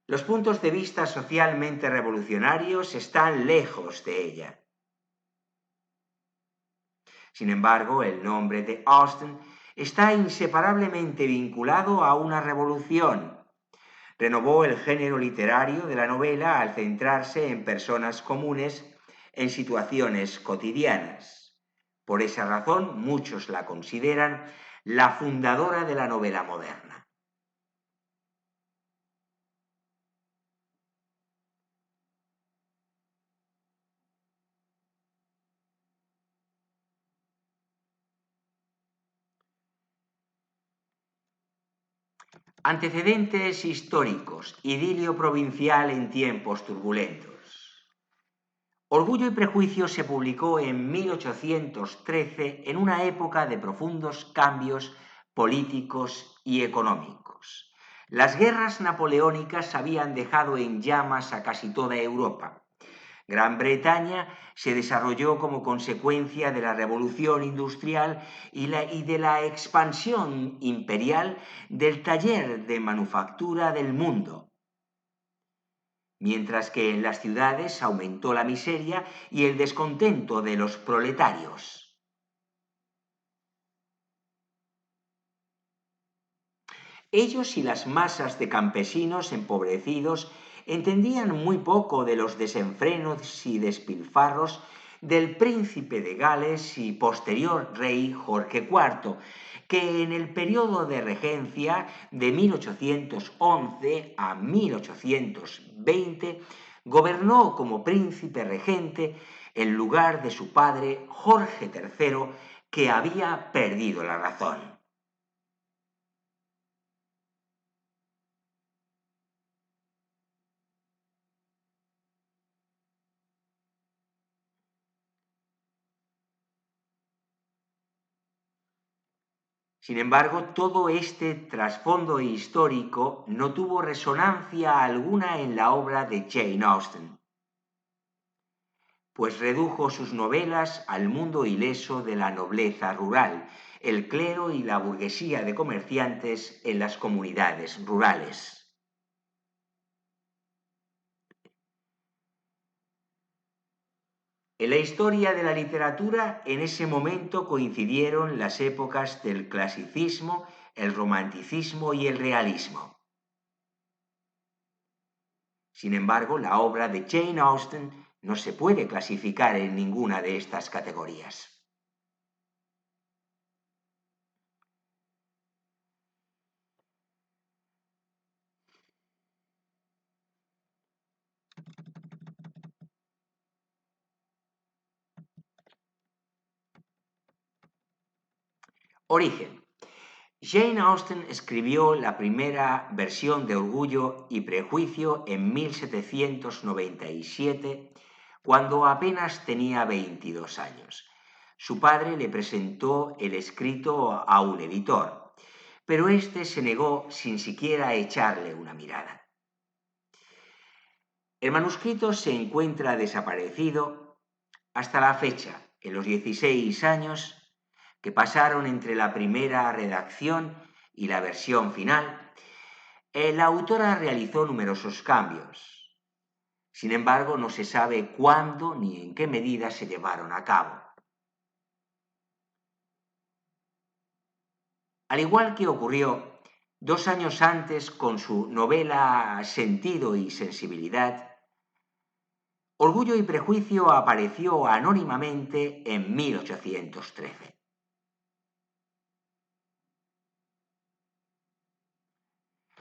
Los puntos de vista socialmente revolucionarios están lejos de ella. Sin embargo, el nombre de Austen está inseparablemente vinculado a una revolución. Renovó el género literario de la novela al centrarse en personas comunes en situaciones cotidianas. Por esa razón, muchos la consideran la fundadora de la novela moderna. Antecedentes históricos, idilio provincial en tiempos turbulentos. Orgullo y Prejuicio se publicó en 1813 en una época de profundos cambios políticos y económicos. Las guerras napoleónicas habían dejado en llamas a casi toda Europa. Gran Bretaña se desarrolló como consecuencia de la revolución industrial y de la expansión imperial del taller de manufactura del mundo, mientras que en las ciudades aumentó la miseria y el descontento de los proletarios. Ellos y las masas de campesinos empobrecidos entendían muy poco de los desenfrenos y despilfarros del príncipe de Gales y posterior rey Jorge IV, que en el periodo de regencia de 1811 a 1820 gobernó como príncipe regente en lugar de su padre Jorge III, que había perdido la razón. Sin embargo, todo este trasfondo histórico no tuvo resonancia alguna en la obra de Jane Austen, pues redujo sus novelas al mundo ileso de la nobleza rural, el clero y la burguesía de comerciantes en las comunidades rurales. En la historia de la literatura, en ese momento coincidieron las épocas del clasicismo, el romanticismo y el realismo. Sin embargo, la obra de Jane Austen no se puede clasificar en ninguna de estas categorías. Origen. Jane Austen escribió la primera versión de Orgullo y Prejuicio en 1797, cuando apenas tenía 22 años. Su padre le presentó el escrito a un editor, pero éste se negó sin siquiera echarle una mirada. El manuscrito se encuentra desaparecido hasta la fecha, en los 16 años que pasaron entre la primera redacción y la versión final. La autora realizó numerosos cambios. Sin embargo, no se sabe cuándo ni en qué medida se llevaron a cabo. Al igual que ocurrió 2 años antes con su novela Sentido y Sensibilidad, Orgullo y Prejuicio apareció anónimamente en 1813.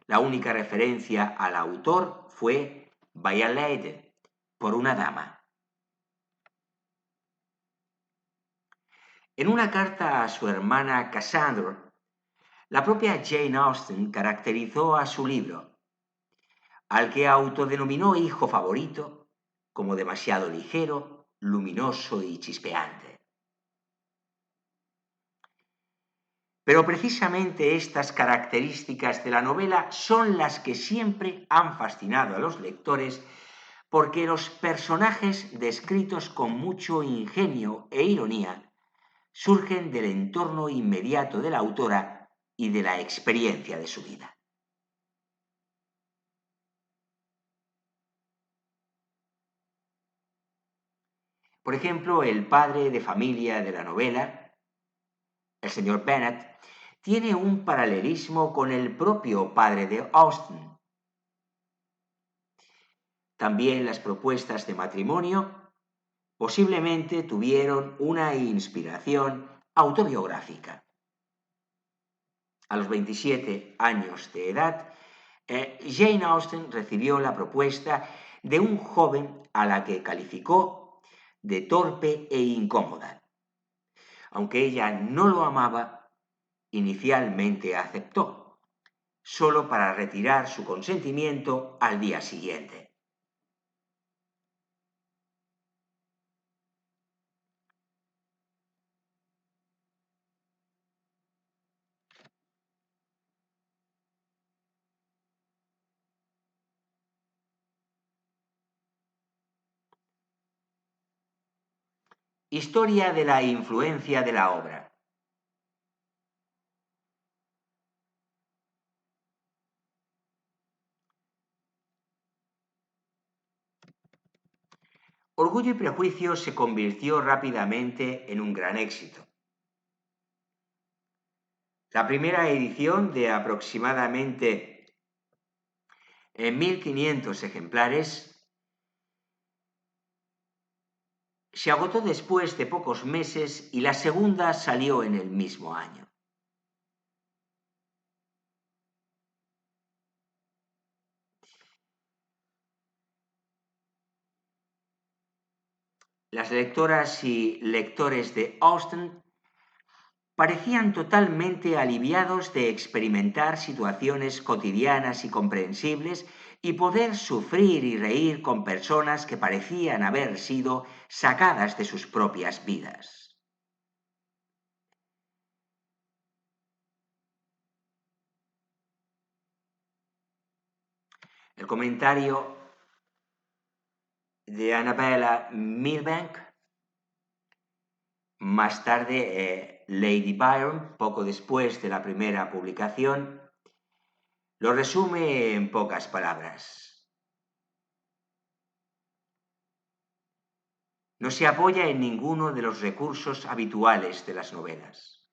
La única referencia al autor fue Violated, por una dama. En una carta a su hermana Cassandra, la propia Jane Austen caracterizó a su libro, al que autodenominó hijo favorito, como demasiado ligero, luminoso y chispeante. Pero precisamente estas características de la novela son las que siempre han fascinado a los lectores, porque los personajes descritos con mucho ingenio e ironía surgen del entorno inmediato de la autora y de la experiencia de su vida. Por ejemplo, el padre de familia de la novela, el señor Bennet, tiene un paralelismo con el propio padre de Austen. También las propuestas de matrimonio posiblemente tuvieron una inspiración autobiográfica. A los 27 años de edad, Jane Austen recibió la propuesta de un joven a la que calificó de torpe e incómoda. Aunque ella no lo amaba, inicialmente aceptó, solo para retirar su consentimiento al día siguiente. Historia de la influencia de la obra. Orgullo y Prejuicio se convirtió rápidamente en un gran éxito. La primera edición, de aproximadamente 1.500 ejemplares, se agotó después de pocos meses y la segunda salió en el mismo año. Las lectoras y lectores de Austen parecían totalmente aliviados de experimentar situaciones cotidianas y comprensibles y poder sufrir y reír con personas que parecían haber sido sacadas de sus propias vidas. El comentario de Annabella Milbank, más tarde Lady Byron, poco después de la primera publicación, lo resume en pocas palabras. No se apoya en ninguno de los recursos habituales de las novelas.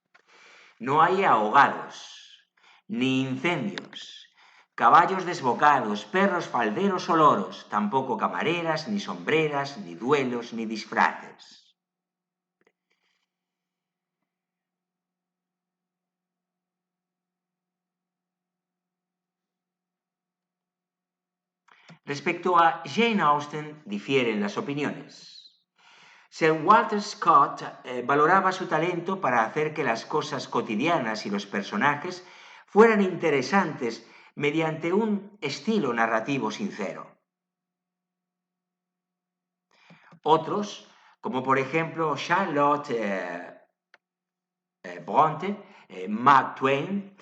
No hay ahogados, ni incendios, caballos desbocados, perros falderos o loros, tampoco camareras, ni sombreras, ni duelos, ni disfraces. Respecto a Jane Austen, difieren las opiniones. Sir Walter Scott valoraba su talento para hacer que las cosas cotidianas y los personajes fueran interesantes mediante un estilo narrativo sincero. Otros, como por ejemplo Charlotte Bronte, Mark Twain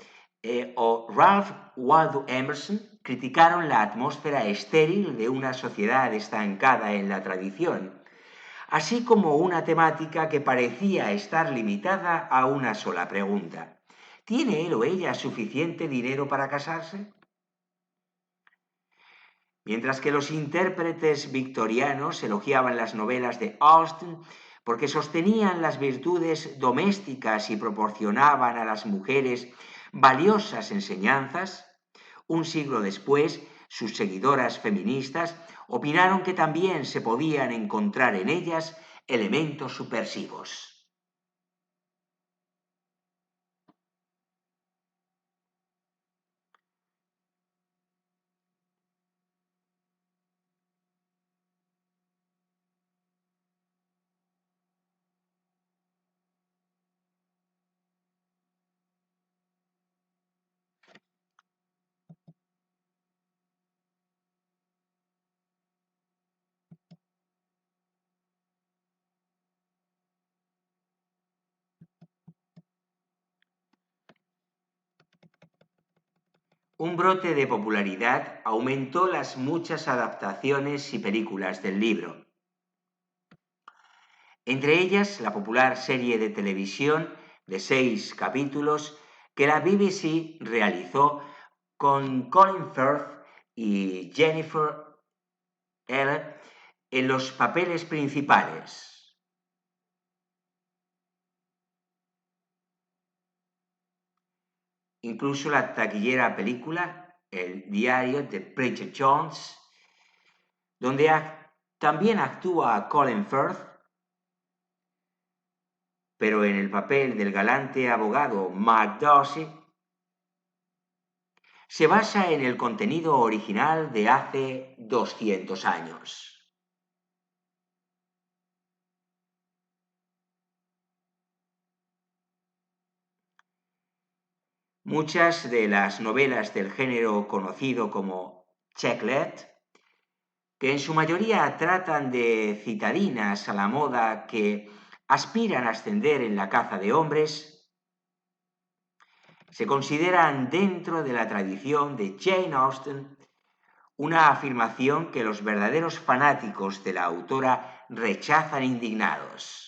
o Ralph Waldo Emerson, criticaron la atmósfera estéril de una sociedad estancada en la tradición, así como una temática que parecía estar limitada a una sola pregunta. ¿Tiene él o ella suficiente dinero para casarse? Mientras que los intérpretes victorianos elogiaban las novelas de Austen porque sostenían las virtudes domésticas y proporcionaban a las mujeres valiosas enseñanzas, un siglo después, sus seguidoras feministas opinaron que también se podían encontrar en ellas elementos subversivos. Un brote de popularidad aumentó las muchas adaptaciones y películas del libro. Entre ellas, la popular serie de televisión de 6 capítulos que la BBC realizó con Colin Firth y Jennifer L. en los papeles principales. Incluso la taquillera película El diario de Bridget Jones, donde también actúa Colin Firth, pero en el papel del galante abogado Mark Darcy, se basa en el contenido original de hace 200 años. Muchas de las novelas del género conocido como Checklet, que en su mayoría tratan de citadinas a la moda que aspiran a ascender en la caza de hombres, se consideran dentro de la tradición de Jane Austen, una afirmación que los verdaderos fanáticos de la autora rechazan indignados.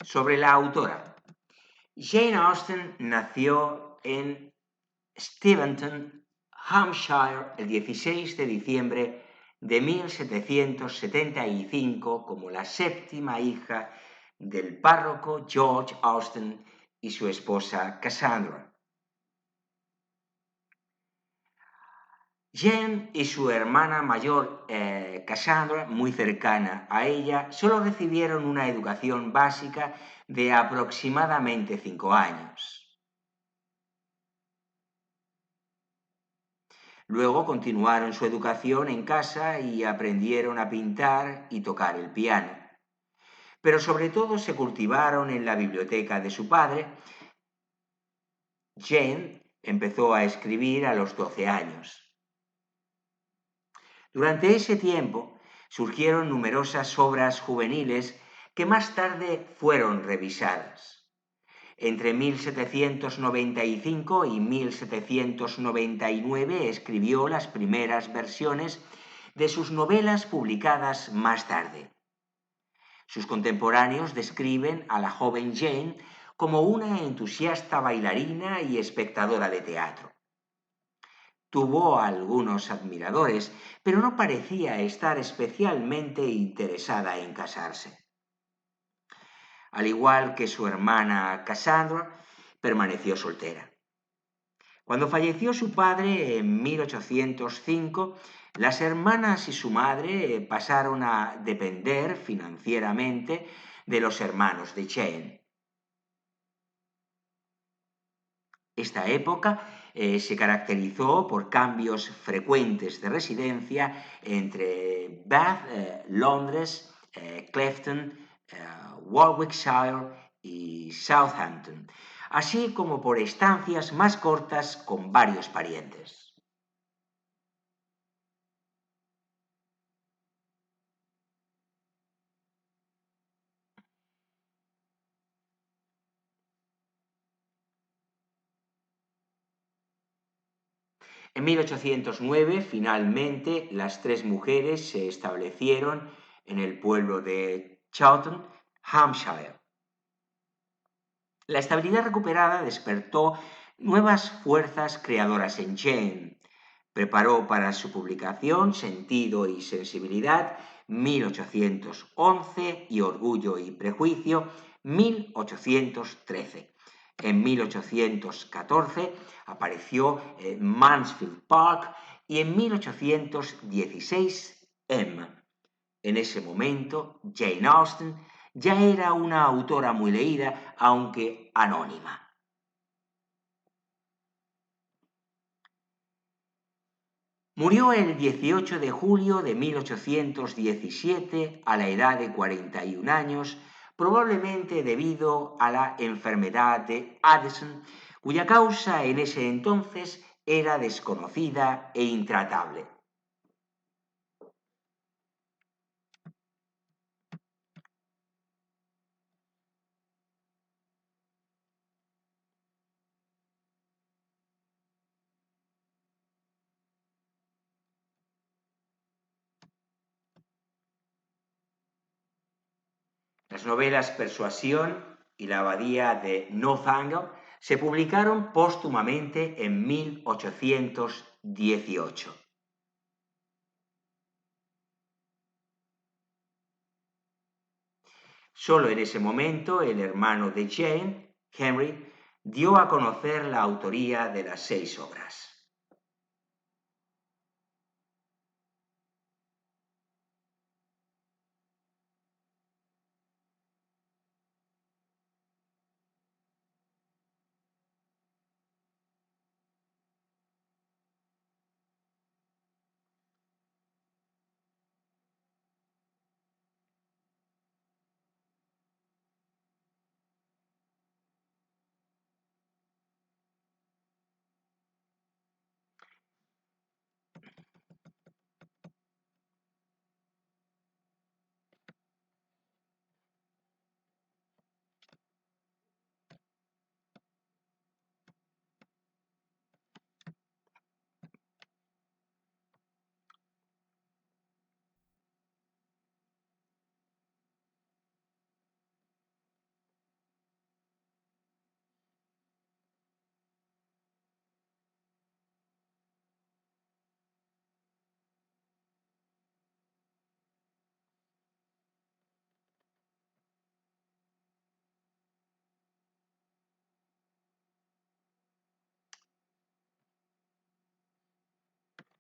Sobre la autora. Jane Austen nació en Steventon, Hampshire, el 16 de diciembre de 1775 como la séptima hija del párroco George Austen y su esposa Cassandra. Jane y su hermana mayor Cassandra, muy cercana a ella, solo recibieron una educación básica de aproximadamente 5 años. Luego continuaron su educación en casa y aprendieron a pintar y tocar el piano. Pero sobre todo se cultivaron en la biblioteca de su padre. Jane empezó a escribir a los 12 años. Durante ese tiempo surgieron numerosas obras juveniles que más tarde fueron revisadas. Entre 1795 y 1799 escribió las primeras versiones de sus novelas publicadas más tarde. Sus contemporáneos describen a la joven Jane como una entusiasta bailarina y espectadora de teatro. Tuvo algunos admiradores, pero no parecía estar especialmente interesada en casarse. Al igual que su hermana Cassandra, permaneció soltera. Cuando falleció su padre en 1805, Las hermanas y su madre pasaron a depender financieramente de los hermanos de Jane. Esta época se caracterizó por cambios frecuentes de residencia entre Bath, Londres, Clifton, Warwickshire y Southampton, así como por estancias más cortas con varios parientes. En 1809, finalmente, las tres mujeres se establecieron en el pueblo de Chawton, Hampshire. La estabilidad recuperada despertó nuevas fuerzas creadoras en Jane. Preparó para su publicación Sentido y Sensibilidad, 1811, y Orgullo y Prejuicio, 1813. En 1814 apareció en Mansfield Park y en 1816 Emma. En ese momento, Jane Austen ya era una autora muy leída, aunque anónima. Murió el 18 de julio de 1817 a la edad de 41 años, probablemente debido a la enfermedad de Addison, cuya causa en ese entonces era desconocida e intratable. Las novelas Persuasión y La abadía de Northanger se publicaron póstumamente en 1818. Solo en ese momento el hermano de Jane, Henry, dio a conocer la autoría de las 6 obras.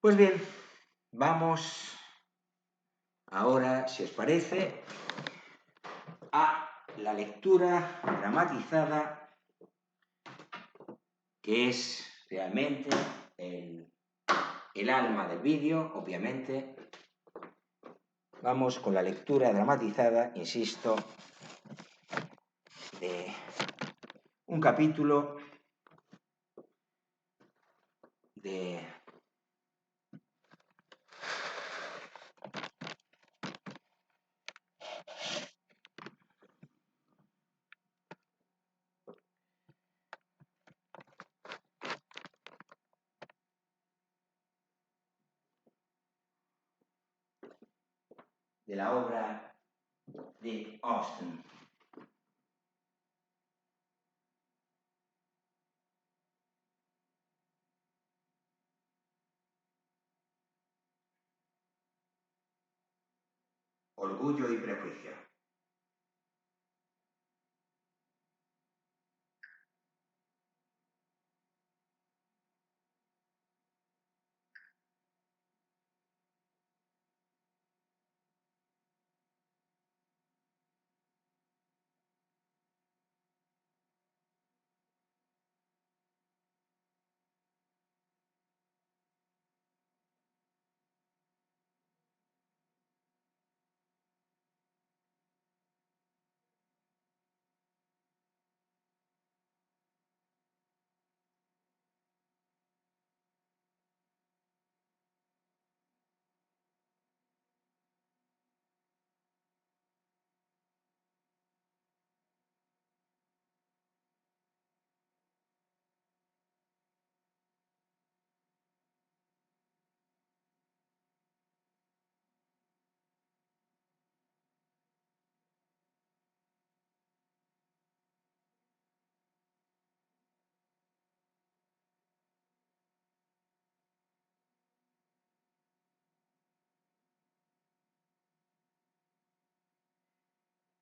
Pues bien, vamos ahora, si os parece, a la lectura dramatizada, que es realmente el alma del vídeo, obviamente. Vamos con la lectura dramatizada, insisto, de un capítulo de la obra de Austen. Orgullo y Prejuicio.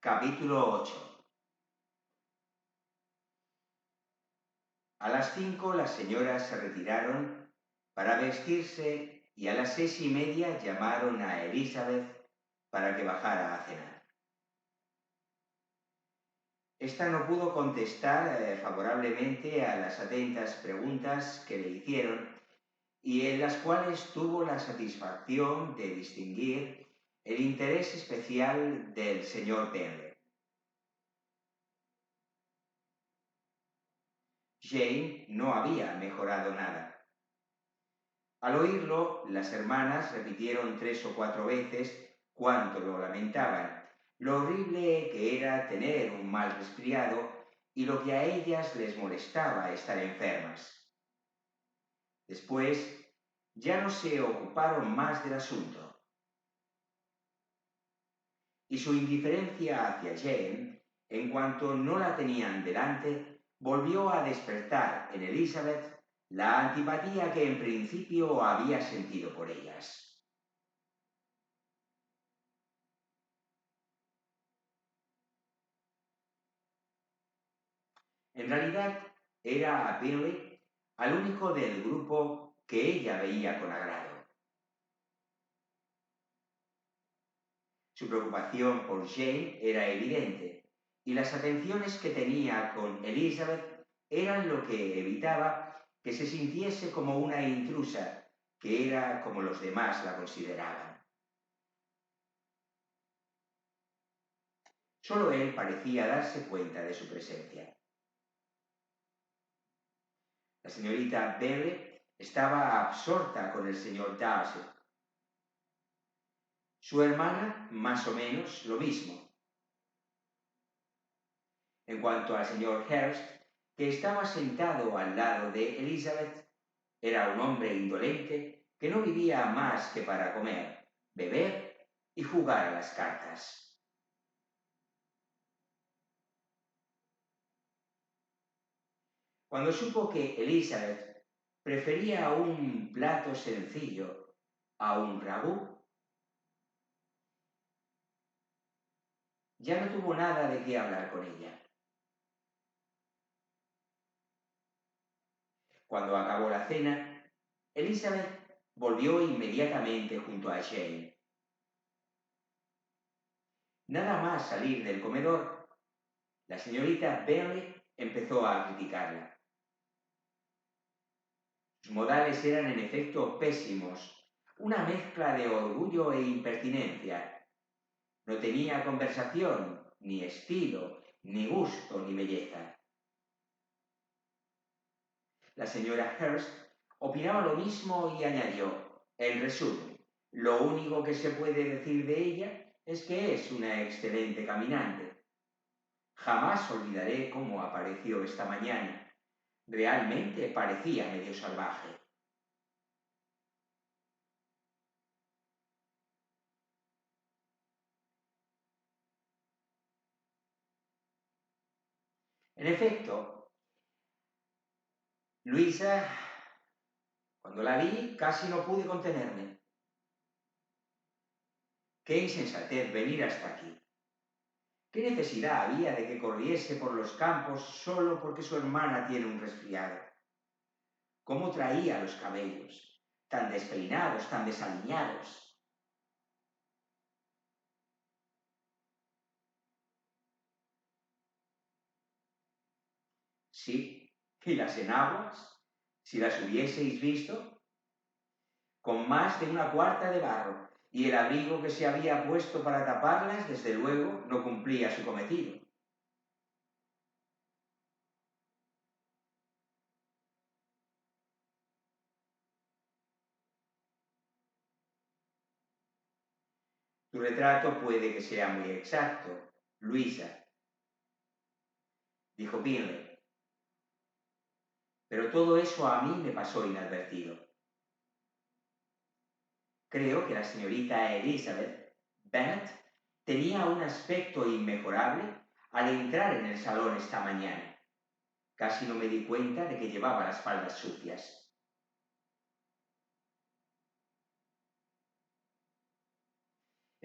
Capítulo 8. A las 5 las señoras se retiraron para vestirse y a las 6:30 llamaron a Elizabeth para que bajara a cenar. Esta no pudo contestar favorablemente a las atentas preguntas que le hicieron y en las cuales tuvo la satisfacción de distinguir el interés especial del señor Bentley. Jane no había mejorado nada. Al oírlo, las hermanas repitieron 3 o 4 veces cuánto lo lamentaban, lo horrible que era tener un mal resfriado y lo que a ellas les molestaba estar enfermas. Después, ya no se ocuparon más del asunto. Y su indiferencia hacia Jane, en cuanto no la tenían delante, volvió a despertar en Elizabeth la antipatía que en principio había sentido por ellas. En realidad, era a Bingley al único del grupo que ella veía con agrado. Su preocupación por Jane era evidente, y las atenciones que tenía con Elizabeth eran lo que evitaba que se sintiese como una intrusa, que era como los demás la consideraban. Solo él parecía darse cuenta de su presencia. La señorita Bennet estaba absorta con el señor Darcy. Su hermana, más o menos, lo mismo. En cuanto al señor Hurst, que estaba sentado al lado de Elizabeth, era un hombre indolente que no vivía más que para comer, beber y jugar a las cartas. Cuando supo que Elizabeth prefería un plato sencillo a un ragú, ya no tuvo nada de qué hablar con ella. Cuando acabó la cena, Elizabeth volvió inmediatamente junto a Jane. Nada más salir del comedor, la señorita Bennet empezó a criticarla. Sus modales eran en efecto pésimos, una mezcla de orgullo e impertinencia. No tenía conversación, ni estilo, ni gusto, ni belleza. La señora Hurst opinaba lo mismo y añadió, en resumen, lo único que se puede decir de ella es que es una excelente caminante. Jamás olvidaré cómo apareció esta mañana. Realmente parecía medio salvaje. En efecto, Luisa, cuando la vi, casi no pude contenerme. ¡Qué insensatez venir hasta aquí! ¿Qué necesidad había de que corriese por los campos solo porque su hermana tiene un resfriado? ¿Cómo traía los cabellos? Tan despeinados, tan desaliñados. Sí, ¿y las enaguas? Si las hubieseis visto, con más de una cuarta de barro, y el abrigo que se había puesto para taparlas, desde luego, no cumplía su cometido. Tu retrato puede que sea muy exacto, Luisa, dijo Bingley, pero todo eso a mí me pasó inadvertido. Creo que la señorita Elizabeth Bennet tenía un aspecto inmejorable al entrar en el salón esta mañana. Casi no me di cuenta de que llevaba las faldas sucias.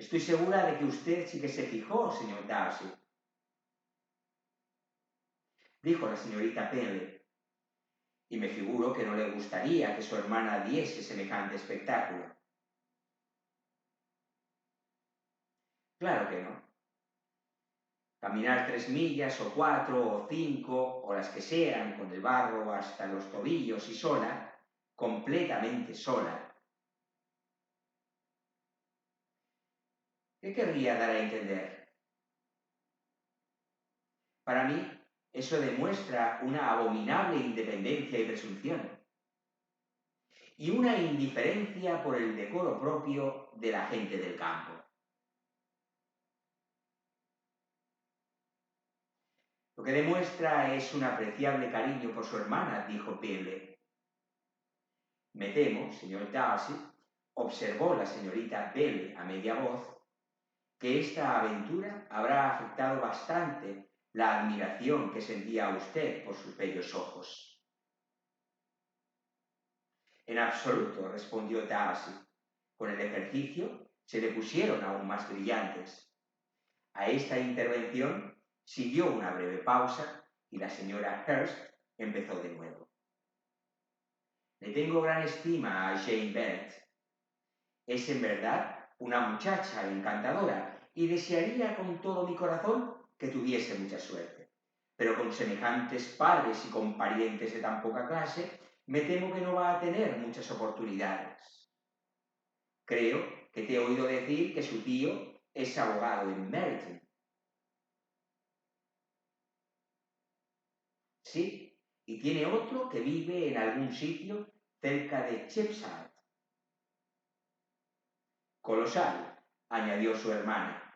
Estoy segura de que usted sí que se fijó, señor Darcy, dijo la señorita Bentley, y me figuro que no le gustaría que su hermana diese semejante espectáculo. Claro que no. Caminar 3 millas o 4 o 5 o las que sean con el barro hasta los tobillos y sola, completamente sola. ¿Qué querría dar a entender? Para mí, eso demuestra una abominable independencia y presunción, y una indiferencia por el decoro propio de la gente del campo. Lo que demuestra es un apreciable cariño por su hermana, dijo Bentley. Me temo, señor Darcy, observó la señorita Bentley a media voz, que esta aventura habrá afectado bastante la admiración que sentía usted por sus bellos ojos. En absoluto, respondió Darcy. Con el ejercicio se le pusieron aún más brillantes. A esta intervención siguió una breve pausa y la señora Hurst empezó de nuevo. Le tengo gran estima a Jane Bennet. Es en verdad una muchacha encantadora y desearía con todo mi corazón que tuviese mucha suerte. Pero con semejantes padres y con parientes de tan poca clase, me temo que no va a tener muchas oportunidades. Creo que te he oído decir que su tío es abogado en Meryton. Sí, y tiene otro que vive en algún sitio cerca de Cheapside. Colosal, añadió su hermana,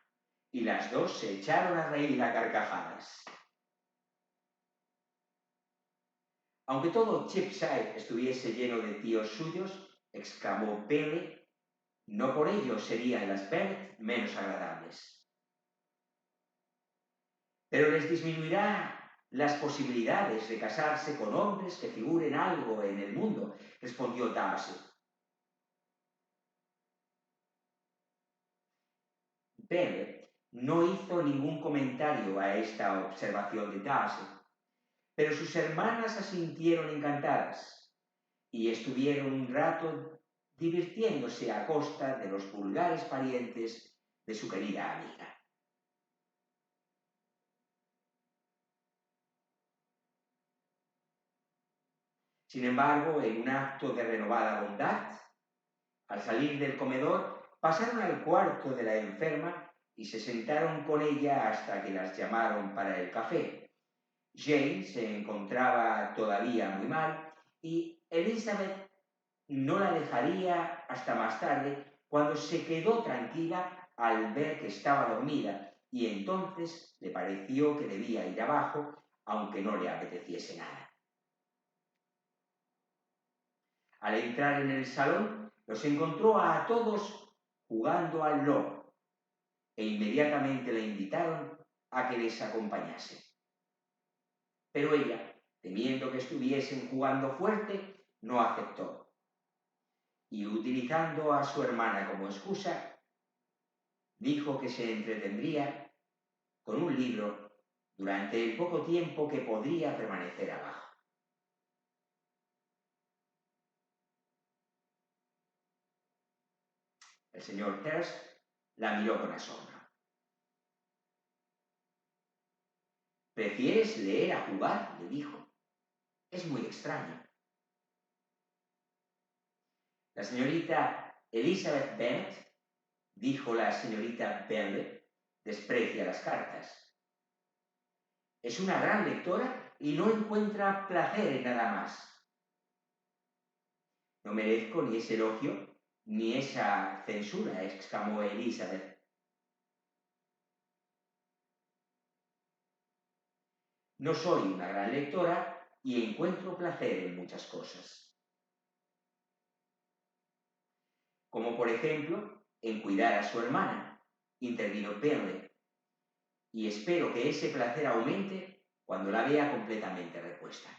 y las dos se echaron a reír a carcajadas. Aunque todo Cheapside estuviese lleno de tíos suyos, exclamó Bentley, no por ello serían las Bennet menos agradables. Pero les disminuirá las posibilidades de casarse con hombres que figuren algo en el mundo, respondió Darcy. Bennet no hizo ningún comentario a esta observación de Darcy, pero sus hermanas asintieron encantadas y estuvieron un rato divirtiéndose a costa de los vulgares parientes de su querida amiga. Sin embargo, en un acto de renovada bondad, al salir del comedor, pasaron al cuarto de la enferma y se sentaron con ella hasta que las llamaron para el café. Jane se encontraba todavía muy mal y Elizabeth no la dejaría hasta más tarde, cuando se quedó tranquila al ver que estaba dormida, y entonces le pareció que debía ir abajo, aunque no le apeteciese nada. Al entrar en el salón, los encontró a todos jugando al lobo, e inmediatamente le invitaron a que les acompañase. Pero ella, temiendo que estuviesen jugando fuerte, no aceptó. Y utilizando a su hermana como excusa, dijo que se entretendría con un libro durante el poco tiempo que podría permanecer abajo. El señor Hurst la miró con asombro. ¿Prefieres leer a jugar?, le dijo. Es muy extraño. La señorita Elizabeth Bennet, dijo la señorita Bennet, desprecia las cartas. Es una gran lectora y no encuentra placer en nada más. No merezco ni ese elogio ni esa censura, exclamó Elizabeth. No soy una gran lectora y encuentro placer en muchas cosas. Como por ejemplo, en cuidar a su hermana, intervino Bentley, y espero que ese placer aumente cuando la vea completamente repuesta.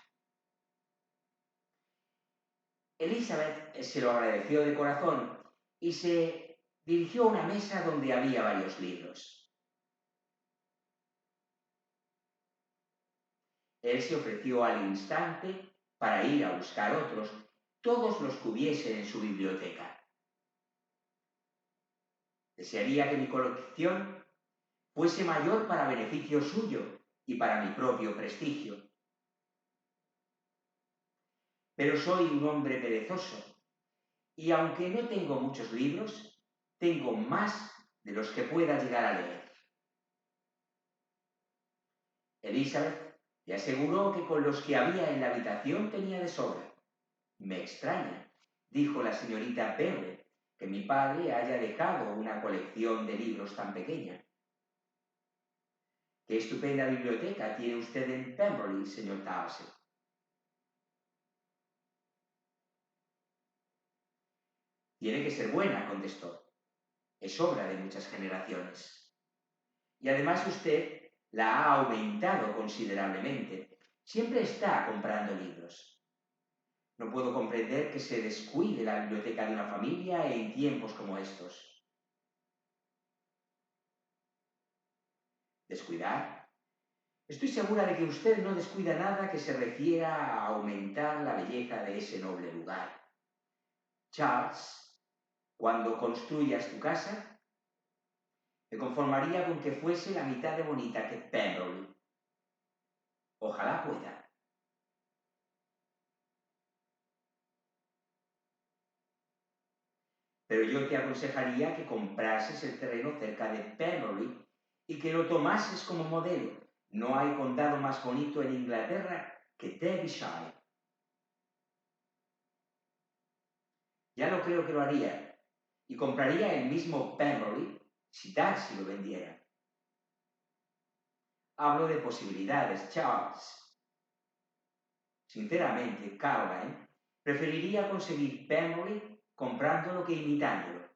Elizabeth se lo agradeció de corazón y se dirigió a una mesa donde había varios libros. Él se ofreció al instante para ir a buscar otros, todos los que hubiese en su biblioteca. Desearía que mi colección fuese mayor para beneficio suyo y para mi propio prestigio. Pero soy un hombre perezoso, y aunque no tengo muchos libros, tengo más de los que pueda llegar a leer. Elizabeth le aseguró que con los que había en la habitación tenía de sobra. Me extraña, dijo la señorita Bennet, que mi padre haya dejado una colección de libros tan pequeña. ¡Qué estupenda biblioteca tiene usted en Pemberley, señor Darcy! Tiene que ser buena, contestó. Es obra de muchas generaciones. Y además usted la ha aumentado considerablemente. Siempre está comprando libros. No puedo comprender que se descuide la biblioteca de una familia en tiempos como estos. ¿Descuidar? Estoy segura de que usted no descuida nada que se refiera a aumentar la belleza de ese noble lugar. Charles, cuando construyas tu casa, me conformaría con que fuese la mitad de bonita que Pemberley. Ojalá pueda. Pero yo te aconsejaría que comprases el terreno cerca de Pemberley y que lo tomases como modelo. No hay condado más bonito en Inglaterra que Derbyshire. Ya no creo que lo haría, y compraría el mismo Pemberley si Darcy lo vendiera. Hablo de posibilidades, Charles. Sinceramente, Caroline, preferiría conseguir Pemberley comprándolo que imitándolo.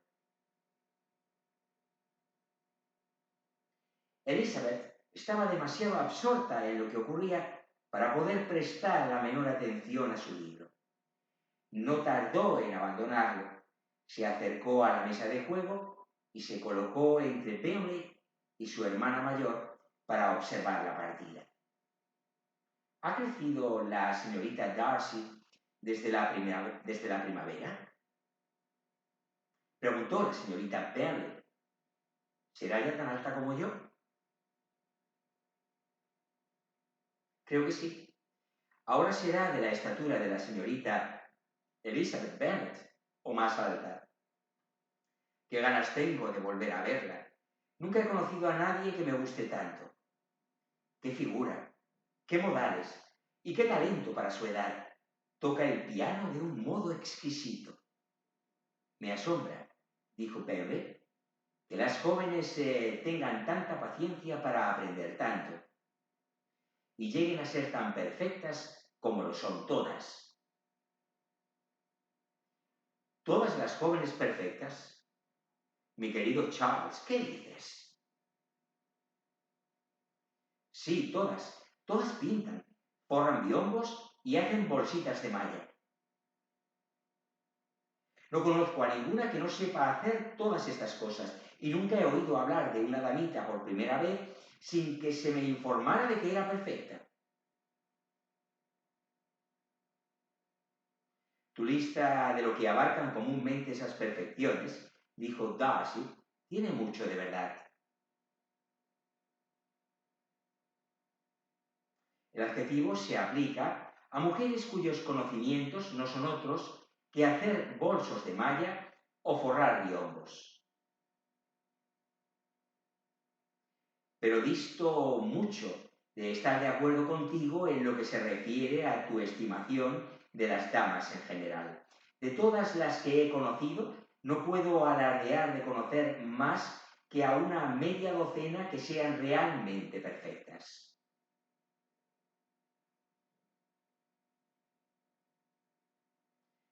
Elizabeth estaba demasiado absorta en lo que ocurría para poder prestar la menor atención a su libro. No tardó en abandonarlo. Se acercó a la mesa de juego y se colocó entre Bentley y su hermana mayor para observar la partida. ¿Ha crecido la señorita Darcy desde la primavera? Preguntó la señorita Bentley. ¿Será ya tan alta como yo? Creo que sí. Ahora será de la estatura de la señorita Elizabeth Bennet, o más alta. Qué ganas tengo de volver a verla. Nunca he conocido a nadie que me guste tanto. Qué figura, qué modales y qué talento para su edad. Toca el piano de un modo exquisito. Me asombra, dijo Pembe, que las jóvenes tengan tanta paciencia para aprender tanto y lleguen a ser tan perfectas como lo son todas. ¿Todas las jóvenes perfectas? Mi querido Charles, ¿qué dices? Sí, todas. Todas pintan, forran biombos y hacen bolsitas de malla. No conozco a ninguna que no sepa hacer todas estas cosas y nunca he oído hablar de una damita por primera vez sin que se me informara de que era perfecta. Tu lista de lo que abarcan comúnmente esas perfecciones, dijo Darcy, tiene mucho de verdad. El adjetivo se aplica a mujeres cuyos conocimientos no son otros que hacer bolsos de malla o forrar biombos. Pero disto mucho de estar de acuerdo contigo en lo que se refiere a tu estimación de las damas en general. De todas las que he conocido, no puedo alardear de conocer más que a una media docena que sean realmente perfectas.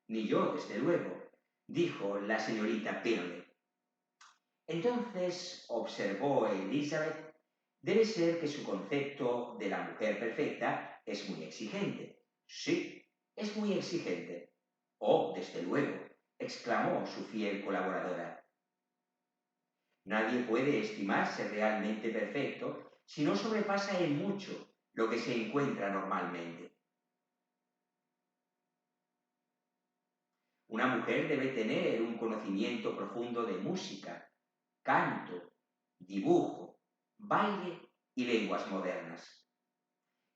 Ni yo, desde luego, dijo la señorita Bennet. Entonces, observó Elizabeth, debe ser que su concepto de la mujer perfecta es muy exigente. Sí, es muy exigente. Oh, desde luego, exclamó su fiel colaboradora. Nadie puede estimarse realmente perfecto si no sobrepasa en mucho lo que se encuentra normalmente. Una mujer debe tener un conocimiento profundo de música, canto, dibujo, baile y lenguas modernas.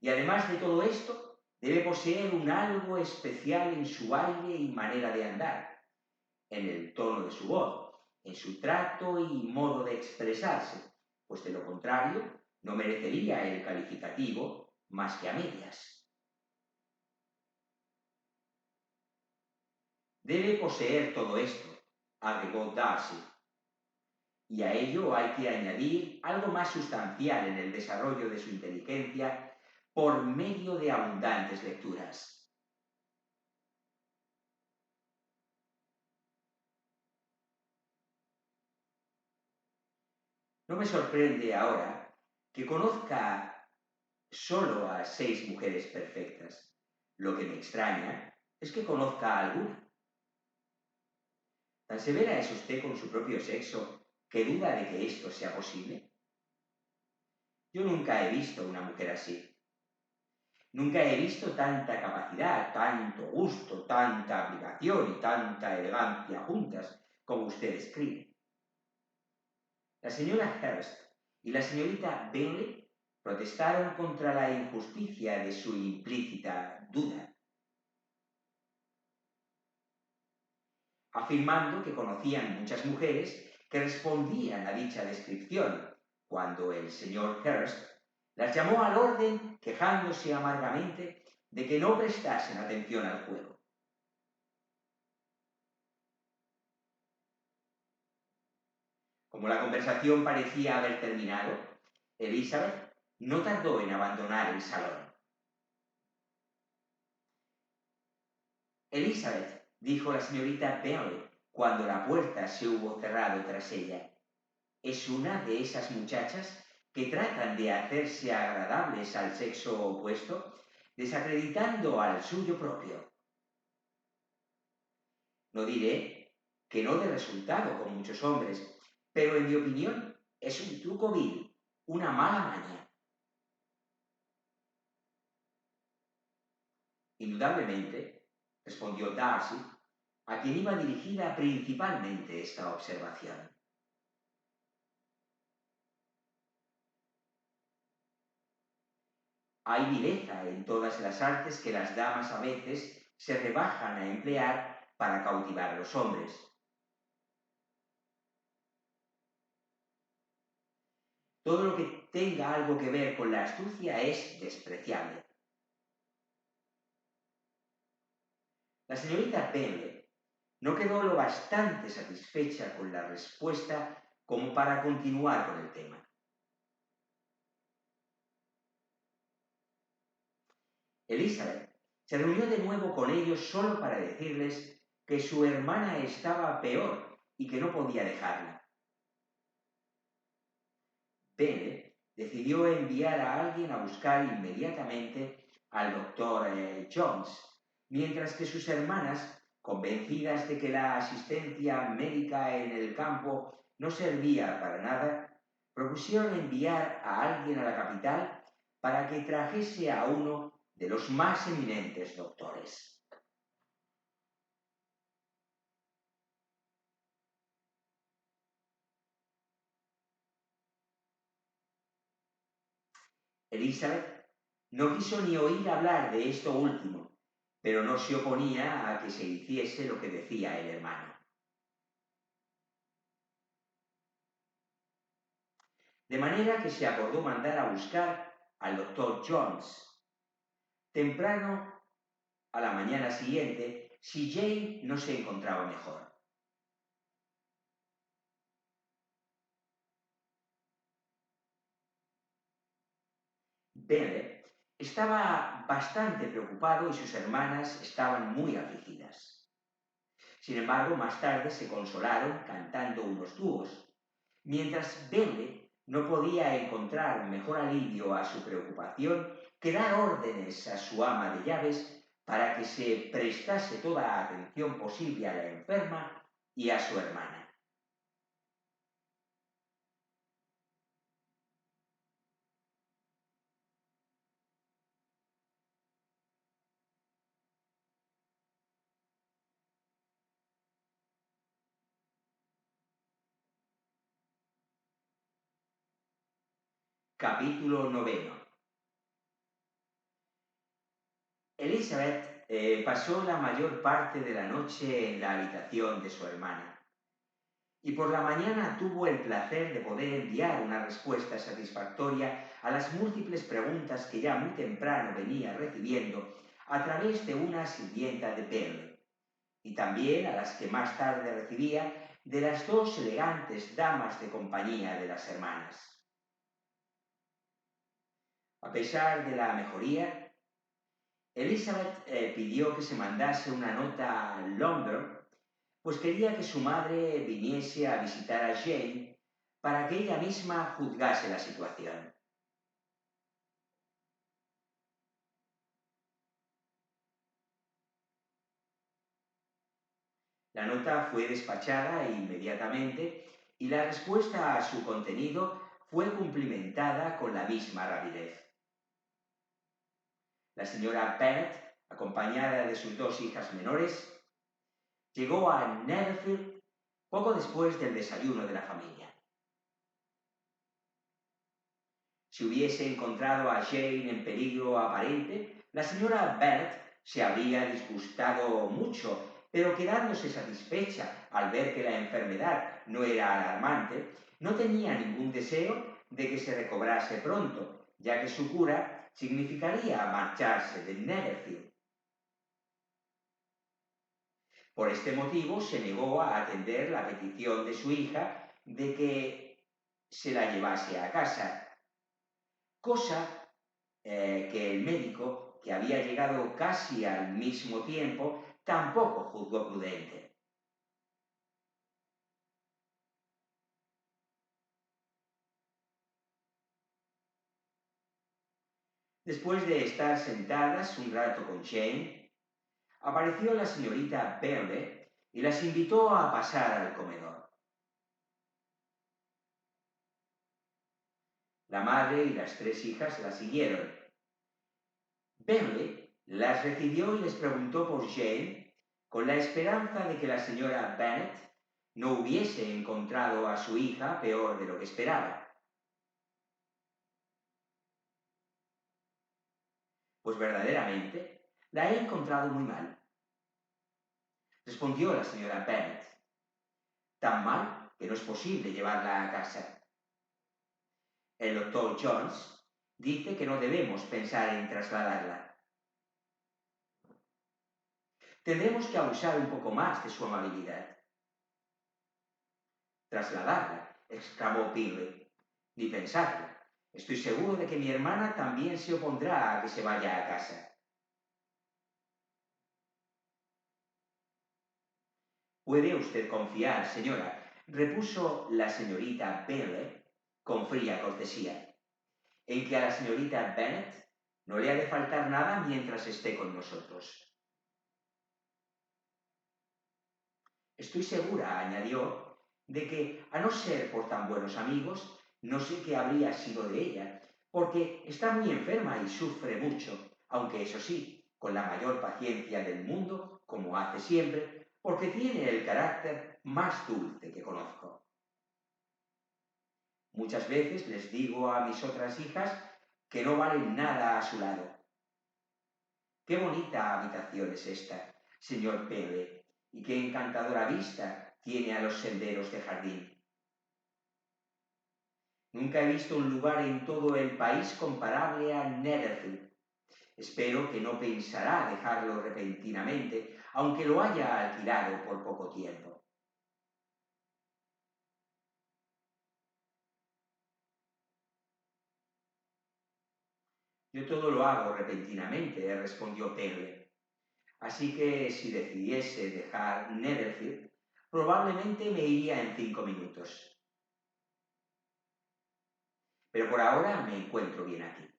Y además de todo esto, debe poseer un algo especial en su baile y manera de andar, en el tono de su voz, en su trato y modo de expresarse, pues de lo contrario no merecería el calificativo más que a medias. Debe poseer todo esto, agregó Darcy, y a ello hay que añadir algo más sustancial en el desarrollo de su inteligencia por medio de abundantes lecturas. No me sorprende ahora que conozca solo a 6 mujeres perfectas. Lo que me extraña es que conozca a alguna. ¿Tan severa es usted con su propio sexo que duda de que esto sea posible? Yo nunca he visto una mujer así. Nunca he visto tanta capacidad, tanto gusto, tanta aplicación y tanta elegancia juntas como usted escribe. La señora Hurst y la señorita Bingley protestaron contra la injusticia de su implícita duda, afirmando que conocían muchas mujeres que respondían a dicha descripción, cuando el señor Hurst las llamó al orden quejándose amargamente de que no prestasen atención al juego. Como la conversación parecía haber terminado, Elizabeth no tardó en abandonar el salón. Elizabeth, dijo la señorita Bennet cuando la puerta se hubo cerrado tras ella, es una de esas muchachas que tratan de hacerse agradables al sexo opuesto, desacreditando al suyo propio. No diré que no dé resultado con muchos hombres, pero en mi opinión es un truco vil, una mala maña. Indudablemente, respondió Darcy, a quien iba dirigida principalmente esta observación. Hay vileza en todas las artes que las damas a veces se rebajan a emplear para cautivar a los hombres. Todo lo que tenga algo que ver con la astucia es despreciable. La señorita Bennet no quedó lo bastante satisfecha con la respuesta como para continuar con el tema. Elizabeth se reunió de nuevo con ellos solo para decirles que su hermana estaba peor y que no podía dejarla. Bennet decidió enviar a alguien a buscar inmediatamente al doctor Jones, mientras que sus hermanas, convencidas de que la asistencia médica en el campo no servía para nada, propusieron enviar a alguien a la capital para que trajese a uno de los más eminentes doctores. Elizabeth no quiso ni oír hablar de esto último, pero no se oponía a que se hiciese lo que decía el hermano. De manera que se acordó mandar a buscar al doctor Jones temprano a la mañana siguiente si Jane no se encontraba mejor. Bennet estaba bastante preocupado y sus hermanas estaban muy afligidas. Sin embargo, más tarde se consolaron cantando unos dúos, mientras Bennet no podía encontrar mejor alivio a su preocupación que dar órdenes a su ama de llaves para que se prestase toda atención posible a la enferma y a su hermana. Capítulo 9. Elizabeth pasó la mayor parte de la noche en la habitación de su hermana y por la mañana tuvo el placer de poder enviar una respuesta satisfactoria a las múltiples preguntas que ya muy temprano venía recibiendo a través de una sirvienta de Bentley, y también a las que más tarde recibía de las dos elegantes damas de compañía de las hermanas. A pesar de la mejoría, Elizabeth pidió que se mandase una nota a London, pues quería que su madre viniese a visitar a Jane para que ella misma juzgase la situación. La nota fue despachada inmediatamente y la respuesta a su contenido fue cumplimentada con la misma rapidez. La señora Bennet, acompañada de sus dos hijas menores, llegó a Netherfield poco después del desayuno de la familia. Si hubiese encontrado a Jane en peligro aparente, la señora Bennet se habría disgustado mucho, pero quedándose satisfecha al ver que la enfermedad no era alarmante, no tenía ningún deseo de que se recobrase pronto, ya que su cura significaría marcharse de Netherfield. Por este motivo se negó a atender la petición de su hija de que se la llevase a casa, cosa que el médico, que había llegado casi al mismo tiempo, tampoco juzgó prudente. Después de estar sentadas un rato con Jane, apareció la señorita Bennet y las invitó a pasar al comedor. La madre y las tres hijas la siguieron. Bennet las recibió y les preguntó por Jane, con la esperanza de que la señora Bennet no hubiese encontrado a su hija peor de lo que esperaba. Pues verdaderamente la he encontrado muy mal, respondió la señora Bennet. Tan mal que no es posible llevarla a casa. El doctor Jones dice que no debemos pensar en trasladarla. Tendremos que abusar un poco más de su amabilidad. Trasladarla, exclamó Pinley. Ni pensarlo. Estoy seguro de que mi hermana también se opondrá a que se vaya a casa. Puede usted confiar, señora, repuso la señorita Bennet con fría cortesía, en que a la señorita Bennet no le ha de faltar nada mientras esté con nosotros. Estoy segura, añadió, de que, a no ser por tan buenos amigos, no sé qué habría sido de ella, porque está muy enferma y sufre mucho, aunque eso sí, con la mayor paciencia del mundo, como hace siempre, porque tiene el carácter más dulce que conozco. Muchas veces les digo a mis otras hijas que no valen nada a su lado. Qué bonita habitación es esta, señor Pele, y qué encantadora vista tiene a los senderos de jardín. Nunca he visto un lugar en todo el país comparable a Netherfield. Espero que no pensará dejarlo repentinamente, aunque lo haya alquilado por poco tiempo. Yo todo lo hago repentinamente, respondió Pele. Así que si decidiese dejar Netherfield, probablemente me iría en 5 minutos. Pero por ahora me encuentro bien aquí.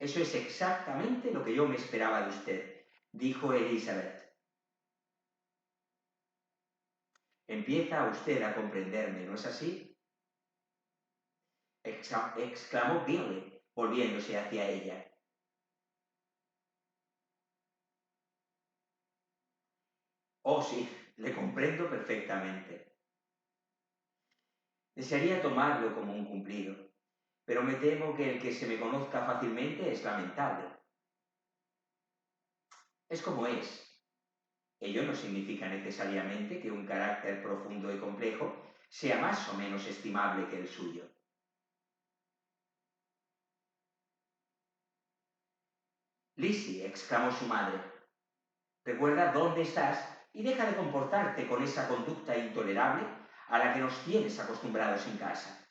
Eso es exactamente lo que yo me esperaba de usted, dijo Elizabeth. Empieza usted a comprenderme, ¿no es así? Exclamó Billy, volviéndose hacia ella. Oh, sí, le comprendo perfectamente. Desearía tomarlo como un cumplido, pero me temo que el que se me conozca fácilmente es lamentable. Es como es. Ello no significa necesariamente que un carácter profundo y complejo sea más o menos estimable que el suyo. Lizzie, exclamó su madre, recuerda dónde estás y deja de comportarte con esa conducta intolerable a la que nos tienes acostumbrados en casa.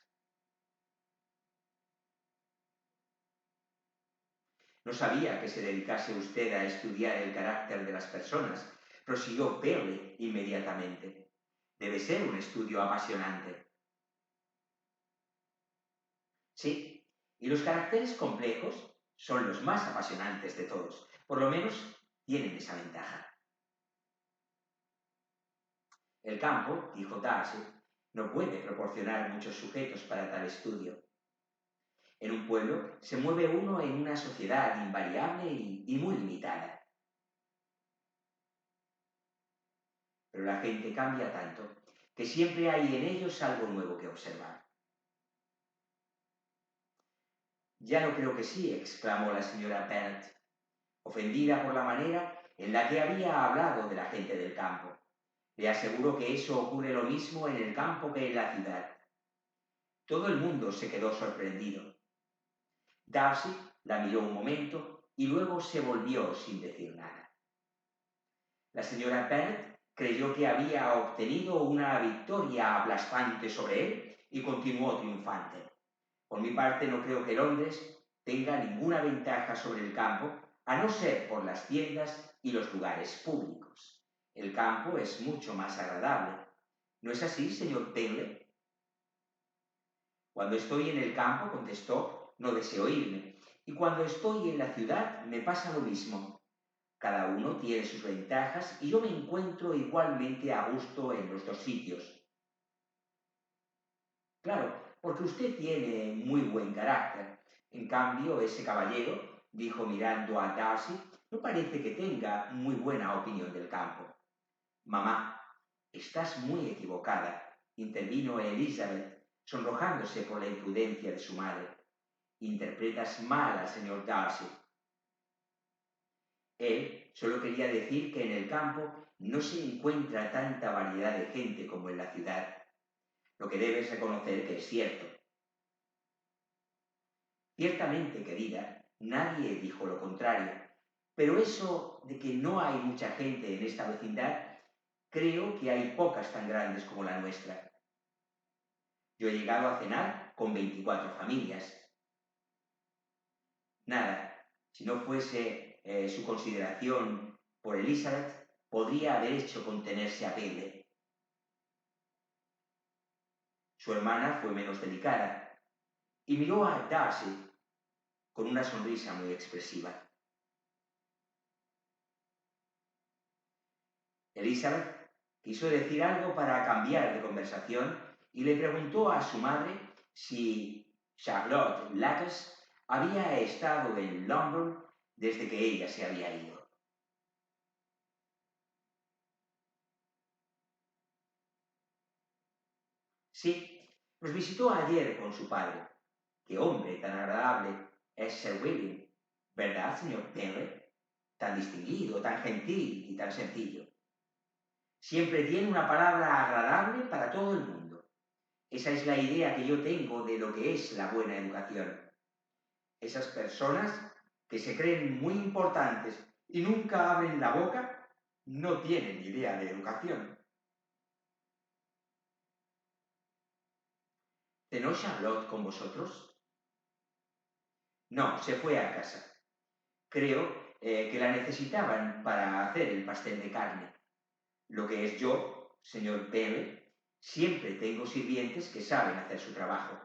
No sabía que se dedicase usted a estudiar el carácter de las personas, prosiguió Perle inmediatamente. Debe ser un estudio apasionante. Sí, y los caracteres complejos son los más apasionantes de todos. Por lo menos tienen esa ventaja. El campo, dijo Darcy, no puede proporcionar muchos sujetos para tal estudio. En un pueblo se mueve uno en una sociedad invariable y muy limitada. Pero la gente cambia tanto que siempre hay en ellos algo nuevo que observar. Ya no creo que sí, exclamó la señora Bennet, ofendida por la manera en la que había hablado de la gente del campo. Le aseguro que eso ocurre lo mismo en el campo que en la ciudad. Todo el mundo se quedó sorprendido. Darcy la miró un momento y luego se volvió sin decir nada. La señora Bennet creyó que había obtenido una victoria aplastante sobre él y continuó triunfante. Por mi parte, no creo que Londres tenga ninguna ventaja sobre el campo, a no ser por las tiendas y los lugares públicos. El campo es mucho más agradable. ¿No es así, señor Bingley? Cuando estoy en el campo, contestó, no deseo irme. Y cuando estoy en la ciudad, me pasa lo mismo. Cada uno tiene sus ventajas y yo me encuentro igualmente a gusto en los dos sitios. Claro, porque usted tiene muy buen carácter. En cambio, ese caballero, dijo mirando a Darcy, no parece que tenga muy buena opinión del campo. Mamá, estás muy equivocada, intervino Elizabeth, sonrojándose por la imprudencia de su madre. Interpretas mal al señor Darcy. Él solo quería decir que en el campo no se encuentra tanta variedad de gente como en la ciudad, lo que debes reconocer que es cierto. Ciertamente, querida, nadie dijo lo contrario, pero eso de que no hay mucha gente en esta vecindad, creo que hay pocas tan grandes como la nuestra. Yo he llegado a cenar con 24 familias. Nada, si no fuese su consideración por Elizabeth, podría haber hecho contenerse a Pele. Su hermana fue menos delicada y miró a Darcy con una sonrisa muy expresiva. Elizabeth quiso decir algo para cambiar de conversación y le preguntó a su madre si Charlotte Lacus había estado en London desde que ella se había ido. Sí, nos visitó ayer con su padre. ¡Qué hombre tan agradable es Sir William! ¿Verdad, señor Bennet? Tan distinguido, tan gentil y tan sencillo. Siempre tiene una palabra agradable para todo el mundo. Esa es la idea que yo tengo de lo que es la buena educación. Esas personas que se creen muy importantes y nunca abren la boca, no tienen idea de educación. ¿Cenó Charlotte con vosotros? No, se fue a casa. Creo que la necesitaban para hacer el pastel de carne. Lo que es yo, señor Bennet, siempre tengo sirvientes que saben hacer su trabajo.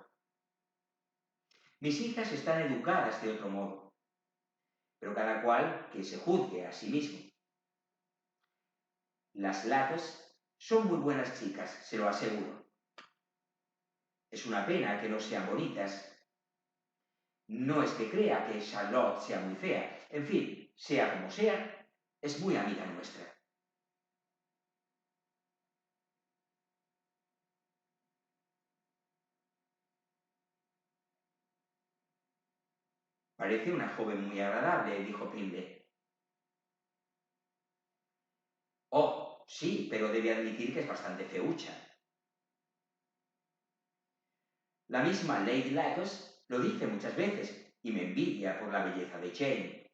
Mis hijas están educadas de otro modo, pero cada cual que se juzgue a sí mismo. Las Latas son muy buenas chicas, se lo aseguro. Es una pena que no sean bonitas. No es que crea que Charlotte sea muy fea. En fin, sea como sea, es muy amiga nuestra. Parece una joven muy agradable, dijo Pinde. Oh, sí, pero debe admitir que es bastante feucha. La misma Lady Lacos lo dice muchas veces y me envidia por la belleza de Jane.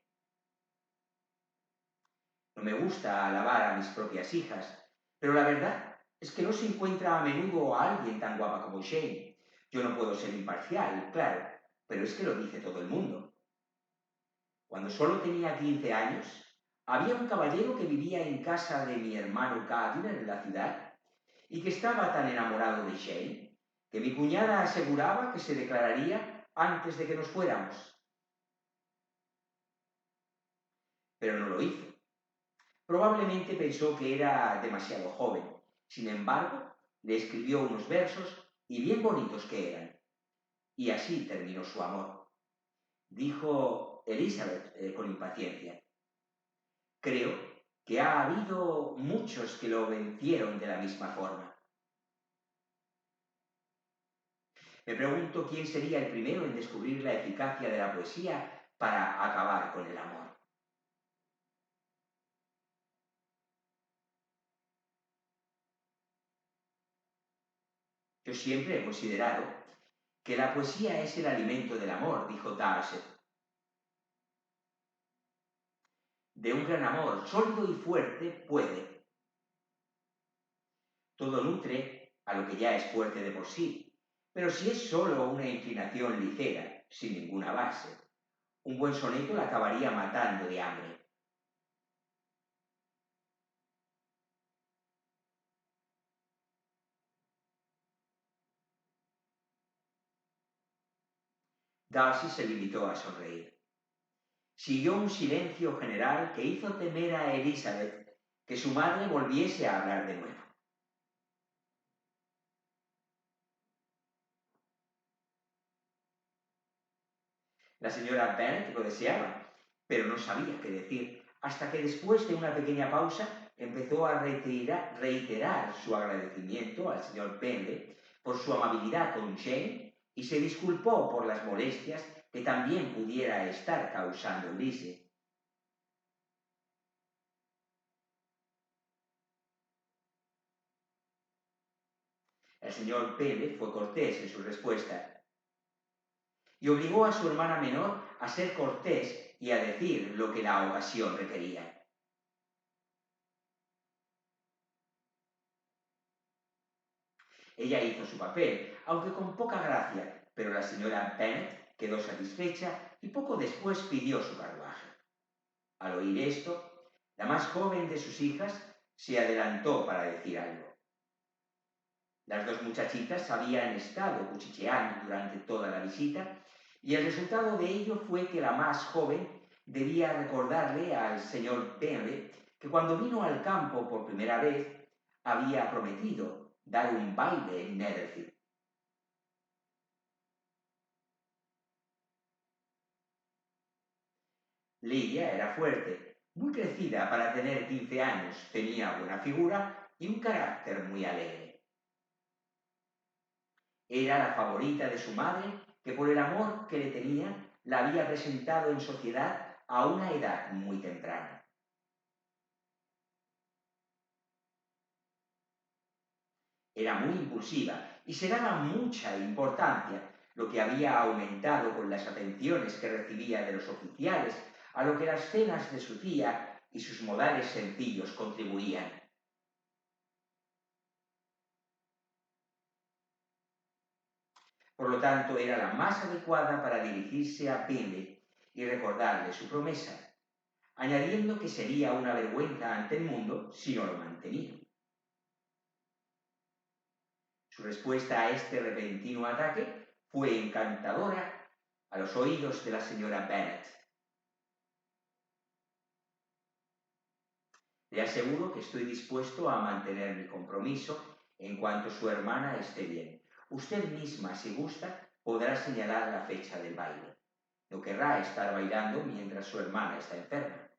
No me gusta alabar a mis propias hijas, pero la verdad es que no se encuentra a menudo a alguien tan guapa como Jane. Yo no puedo ser imparcial, claro, pero es que lo dice todo el mundo. Cuando solo tenía 15 años, había un caballero que vivía en casa de mi hermano Gardiner en la ciudad y que estaba tan enamorado de Jane que mi cuñada aseguraba que se declararía antes de que nos fuéramos. Pero no lo hizo. Probablemente pensó que era demasiado joven. Sin embargo, le escribió unos versos y bien bonitos que eran. Y así terminó su amor. Dijo Elizabeth con impaciencia. Creo que ha habido muchos que lo vencieron de la misma forma. Me pregunto quién sería el primero en descubrir la eficacia de la poesía para acabar con el amor. Yo siempre he considerado que la poesía es el alimento del amor, dijo Darcy. De un gran amor sólido y fuerte puede. Todo nutre a lo que ya es fuerte de por sí, pero si es solo una inclinación ligera, sin ninguna base, un buen soneto la acabaría matando de hambre. Darcy se limitó a sonreír. Siguió un silencio general que hizo temer a Elizabeth que su madre volviese a hablar de nuevo. La señora Bennet lo deseaba, pero no sabía qué decir, hasta que después de una pequeña pausa empezó a reiterar su agradecimiento al señor Bennet por su amabilidad con Jane y se disculpó por las molestias que también pudiera estar causando Ulises. El señor Bennet fue cortés en su respuesta y obligó a su hermana menor a ser cortés y a decir lo que la ocasión requería. Ella hizo su papel, aunque con poca gracia, pero la señora Bennet quedó satisfecha y poco después pidió su carruaje. Al oír esto, la más joven de sus hijas se adelantó para decir algo. Las dos muchachitas habían estado cuchicheando durante toda la visita y el resultado de ello fue que la más joven debía recordarle al señor Bennet que cuando vino al campo por primera vez había prometido dar un baile en Netherfield. Lidia era fuerte, muy crecida para tener 15 años, tenía buena figura y un carácter muy alegre. Era la favorita de su madre, que por el amor que le tenía la había presentado en sociedad a una edad muy temprana. Era muy impulsiva y se daba mucha importancia, lo que había aumentado con las atenciones que recibía de los oficiales, a lo que las cenas de su tía y sus modales sencillos contribuían. Por lo tanto, era la más adecuada para dirigirse a Bingley y recordarle su promesa, añadiendo que sería una vergüenza ante el mundo si no lo mantenía. Su respuesta a este repentino ataque fue encantadora a los oídos de la señora Bennet. Le aseguro que estoy dispuesto a mantener mi compromiso en cuanto su hermana esté bien. Usted misma, si gusta, podrá señalar la fecha del baile. No querrá estar bailando mientras su hermana está enferma.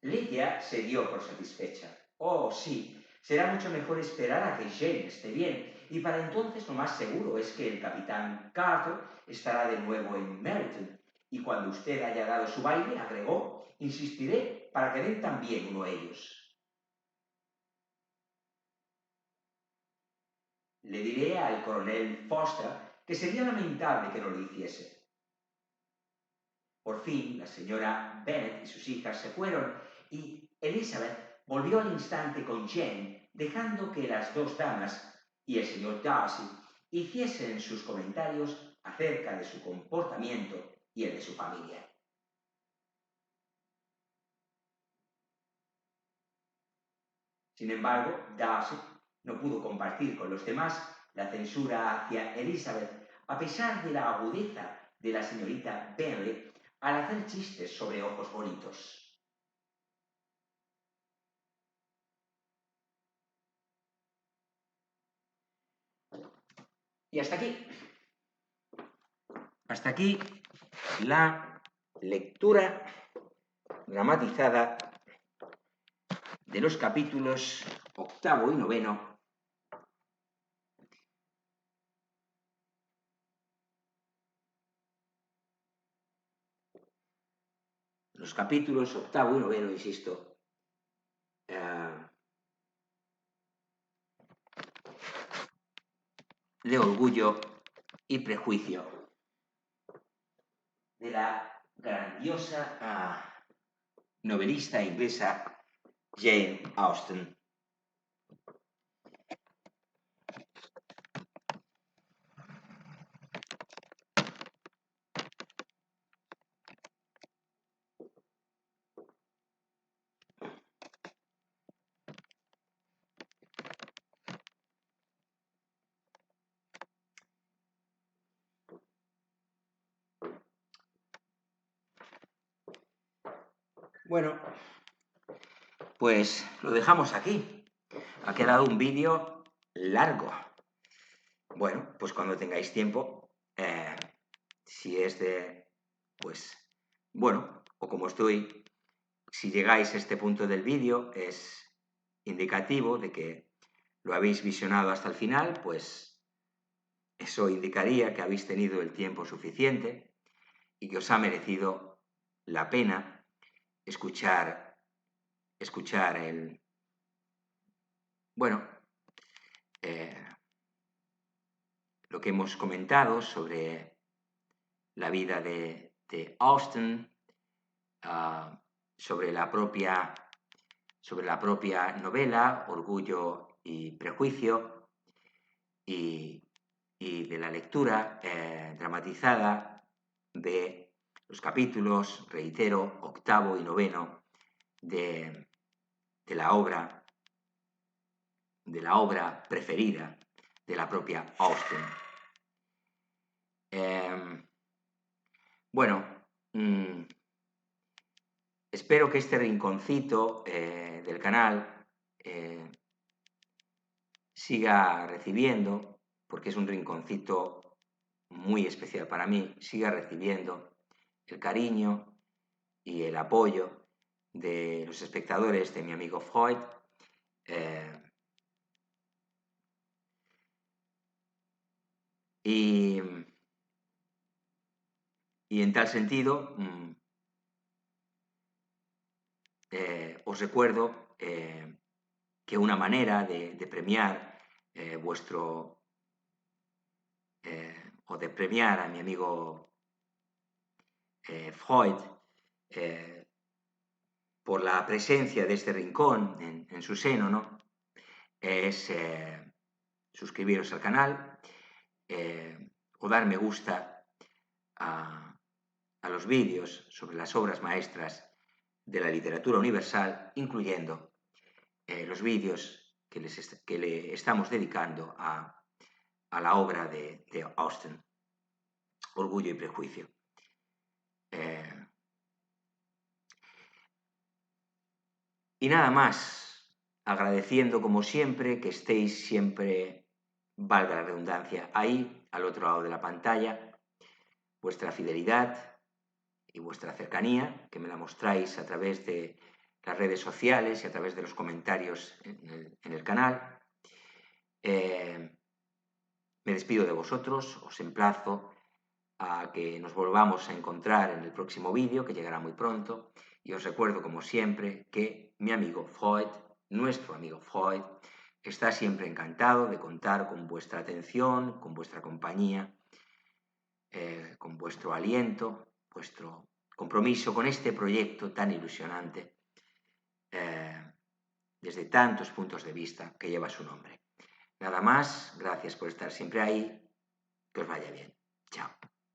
Lidia se dio por satisfecha. Oh, sí, será mucho mejor esperar a que Jane esté bien y para entonces lo más seguro es que el capitán Carter estará de nuevo en Meryton, y cuando usted haya dado su baile, agregó, insistiré para que den también uno ellos. Le diré al coronel Foster que sería lamentable que no lo hiciese. Por fin, la señora Bennet y sus hijas se fueron y Elizabeth volvió al instante con Jane, dejando que las dos damas y el señor Darcy hiciesen sus comentarios acerca de su comportamiento y el de su familia. Sin embargo, Darcy no pudo compartir con los demás la censura hacia Elizabeth, a pesar de la agudeza de la señorita Bennet al hacer chistes sobre ojos bonitos. Y hasta aquí la lectura dramatizada de los capítulos 8º y 9º los capítulos 8º y 9º, insisto, de Orgullo y Prejuicio, de la grandiosa novelista inglesa Jane Austen. Bueno, pues lo dejamos aquí. Ha quedado un vídeo largo. Bueno, pues cuando tengáis tiempo, si es de, pues, bueno, o como estoy, si llegáis a este punto del vídeo, es indicativo de que lo habéis visionado hasta el final, pues eso indicaría que habéis tenido el tiempo suficiente y que os ha merecido la pena escuchar el, bueno, lo que hemos comentado sobre la vida de Austen, sobre la propia novela, Orgullo y Prejuicio, y de la lectura dramatizada de los capítulos, reitero, 8º y 9º de la obra preferida de la propia Austen. Bueno, espero que este rinconcito del canal siga recibiendo, porque es un rinconcito muy especial para mí, siga recibiendo el cariño y el apoyo de los espectadores de mi amigo Freud. Y en tal sentido, os recuerdo que una manera de premiar vuestro, o de premiar a mi amigo Freud por la presencia de este rincón en su seno, ¿no? Es suscribiros al canal o dar me gusta a los vídeos sobre las obras maestras de la literatura universal, incluyendo los vídeos que le estamos dedicando a la obra de Austen, Orgullo y Prejuicio. Y nada más, agradeciendo como siempre que estéis siempre, valga la redundancia, ahí, al otro lado de la pantalla, vuestra fidelidad y vuestra cercanía, que me la mostráis a través de las redes sociales y a través de los comentarios en el canal. Me despido de vosotros, os emplazo a que nos volvamos a encontrar en el próximo vídeo, que llegará muy pronto, y os recuerdo, como siempre, que mi amigo Freud, nuestro amigo Freud, está siempre encantado de contar con vuestra atención, con vuestra compañía, con vuestro aliento, vuestro compromiso con este proyecto tan ilusionante, desde tantos puntos de vista que lleva su nombre. Nada más, gracias por estar siempre ahí, que os vaya bien. Chao.